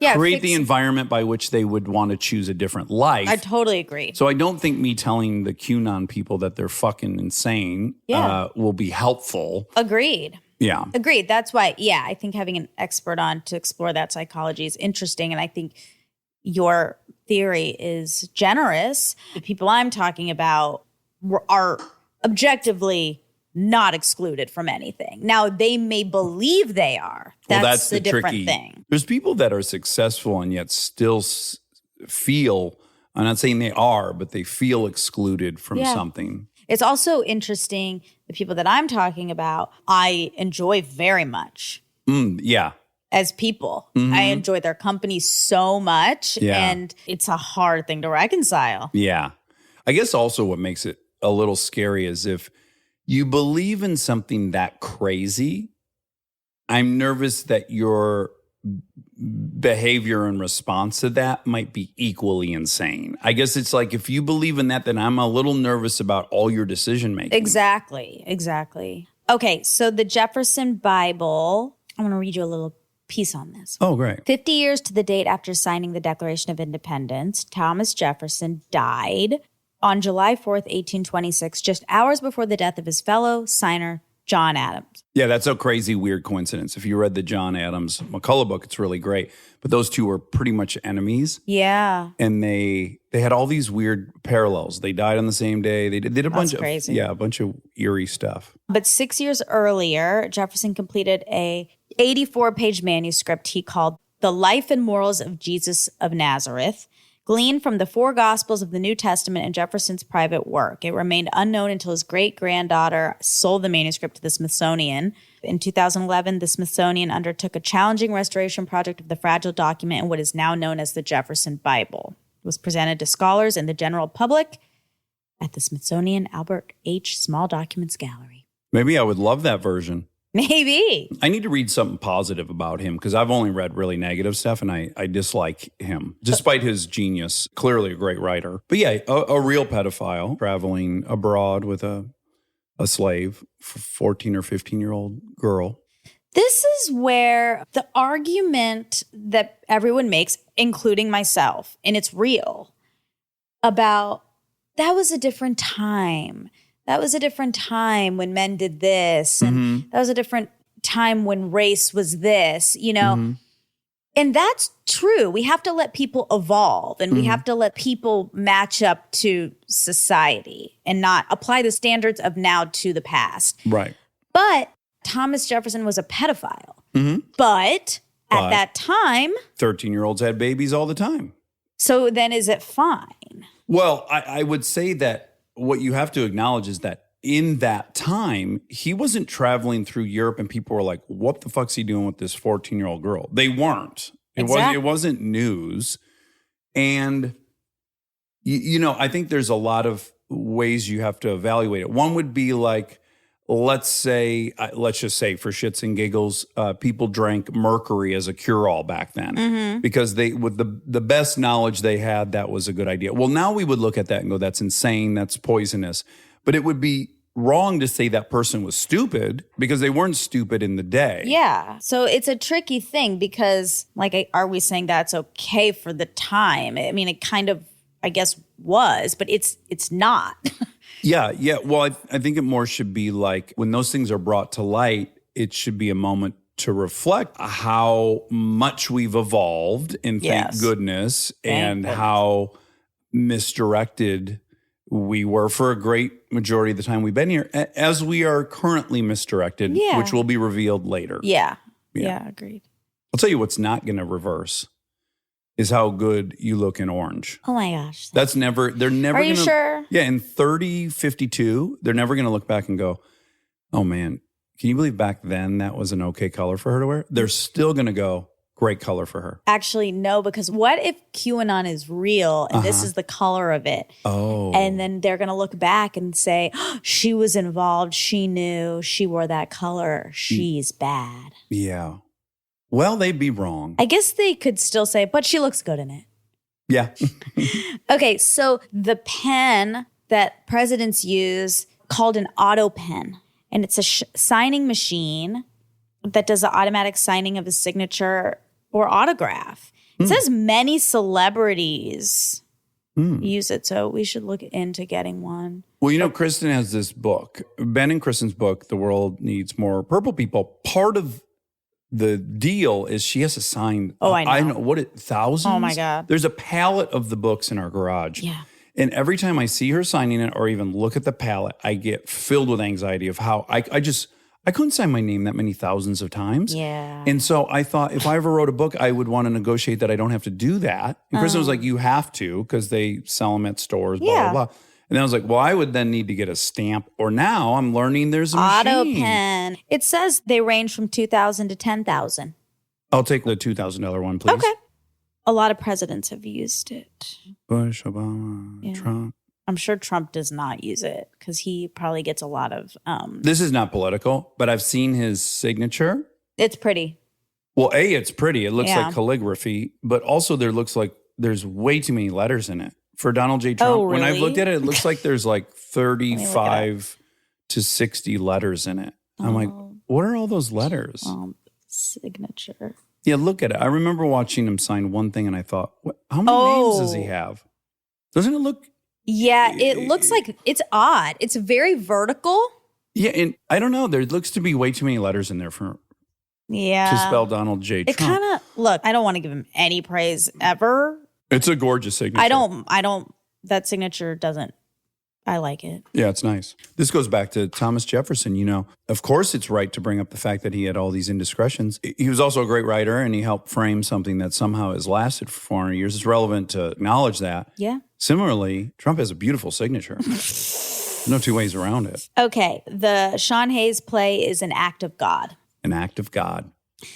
Yeah, create the environment by which they would want to choose a different life. I totally agree. So I don't think me telling the QAnon people that they're fucking insane will be helpful. Agreed. Yeah. Agreed. That's why, I think having an expert on to explore that psychology is interesting. And I think your theory is generous. The people I'm talking about are objectively not excluded from anything. Now, they may believe they are. That's the different tricky thing. There's people that are successful and yet still feel, I'm not saying they are, but they feel excluded from something. It's also interesting, the people that I'm talking about, I enjoy very much. Yeah. As people. I enjoy their company so much. Yeah. And it's a hard thing to reconcile. Yeah. I guess also what makes it a little scary is if you believe in something that crazy, I'm nervous that your behavior in response to that might be equally insane. I guess it's like if you believe in that, then I'm a little nervous about all your decision making. Exactly. Okay, so the Jefferson Bible, I want to read you a little piece on this. Oh, great. 50 years to the date after signing the Declaration of Independence, Thomas Jefferson died on July 4th, 1826, just hours before the death of his fellow signer, John Adams. Yeah, that's a crazy, weird coincidence. If you read the John Adams McCullough book, it's really great. But those two were pretty much enemies. Yeah. And they had all these weird parallels. They died on the same day. They did a bunch of crazy. Yeah, a bunch of eerie stuff. But 6 years earlier, Jefferson completed a 84-page manuscript he called The Life and Morals of Jesus of Nazareth, gleaned from the four Gospels of the New Testament and Jefferson's private work. It remained unknown until his great-granddaughter sold the manuscript to the Smithsonian. In 2011, the Smithsonian undertook a challenging restoration project of the fragile document in what is now known as the Jefferson Bible. It was presented to scholars and the general public at the Smithsonian Albert H. Small Documents Gallery. Maybe I would love that version. Maybe. I need to read something positive about him because I've only read really negative stuff and I dislike him, despite his genius. Clearly a great writer. But yeah, a real pedophile traveling abroad with a slave, 14 or 15-year-old girl. This is where the argument that everyone makes, including myself, and it's real, about that was a different time. That was a different time when men did this. And that was a different time when race was this, you know. And that's true. We have to let people evolve and we have to let people match up to society and not apply the standards of now to the past. Right. But Thomas Jefferson was a pedophile. But at that time, 13-year-olds had babies all the time. So then is it fine? Well, I would say that what you have to acknowledge is that in that time, he wasn't traveling through Europe and people were like, what the fuck's he doing with this 14-year-old girl? They weren't. It wasn't news. And, you know, I think there's a lot of ways you have to evaluate it. One would be like, let's just say for shits and giggles, people drank mercury as a cure-all back then because they, with the best knowledge they had, that was a good idea. Well, now we would look at that and go, that's insane, that's poisonous. But it would be wrong to say that person was stupid because they weren't stupid in the day. Yeah. So it's a tricky thing because, like, are we saying that's okay for the time? I mean, it kind of, I guess, was, but it's not. Yeah. Well, I think it more should be like when those things are brought to light, it should be a moment to reflect how much we've evolved, and thank goodness, and how misdirected we were for a great majority of the time we've been here, as we are currently misdirected, which will be revealed later. Yeah, agreed. I'll tell you what's not going to reverse is how good you look in orange. Oh my gosh. They're never Are you sure? Yeah, in 3052, they're never going to look back and go, oh man, can you believe back then that was an okay color for her to wear? They're still going to go, Great color for her. Actually, no, because what if QAnon is real and this is the color of it? Oh. And then they're going to look back and say, oh, she was involved. She knew. She wore that color. She's bad. Yeah. Well, they'd be wrong. I guess they could still say, but she looks good in it. Yeah. Okay, so the pen that presidents use called an auto pen, and it's a signing machine that does the automatic signing of a signature or autograph. It says many celebrities use it, so we should look into getting one. Well, you know, Kristen has this book, Ben and Kristen's book, The World Needs More Purple People. Part of the deal is she has to sign. Oh, I know. Thousands? Oh, my God. There's a pallet of the books in our garage. Yeah. And every time I see her signing it or even look at the pallet, I get filled with anxiety of how I couldn't sign my name that many thousands of times. Yeah. And so I thought if I ever wrote a book, I would want to negotiate that I don't have to do that. And Kristen was like, you have to because they sell them at stores, blah, Yeah. blah, blah. And then I was like, well, I would then need to get a stamp. Or now I'm learning there's a Auto machine. pen. It says they range from $2,000 to $10,000. I'll take the $2,000 one, please. Okay. A lot of presidents have used it. Bush, Obama, Yeah. Trump. I'm sure Trump does not use it because he probably gets a lot of. This is not political, but I've seen his signature. It's pretty. Well, A, it's pretty. It looks Yeah. like calligraphy, but also there looks like there's way too many letters in it. For Donald J. Trump, Oh, when I've really? looked at it, it looks like there's like me look it 35 to 60 letters in it. I'm like, what are all those letters? Signature. Yeah, look at it. I remember watching him sign one thing and I thought, how many names does he have? Doesn't it look? Yeah, it looks like it's odd. It's very vertical. Yeah, and I don't know. There looks to be way too many letters in there to Yeah. spell Donald J. It Trump. kind of, look, I don't want to give him any praise ever. It's a gorgeous signature. That signature doesn't, I like it. Yeah, it's nice. This goes back to Thomas Jefferson. You know, of course, it's right to bring up the fact that he had all these indiscretions. He was also a great writer, and he helped frame something that somehow has lasted for 400 years. It's relevant to acknowledge that. Yeah. Similarly, Trump has a beautiful signature. There's no two ways around it. Okay. The Sean Hayes play is an act of God. An act of God.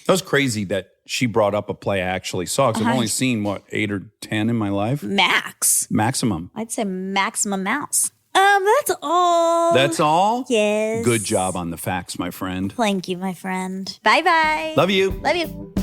That was crazy that she brought up a play I actually saw because I've only seen, 8 or 10 in my life? Maximum. I'd say maximum mouse. That's all. That's all? Yes. Good job on the facts, my friend. Thank you, my friend. Bye-bye. Love you. Love you.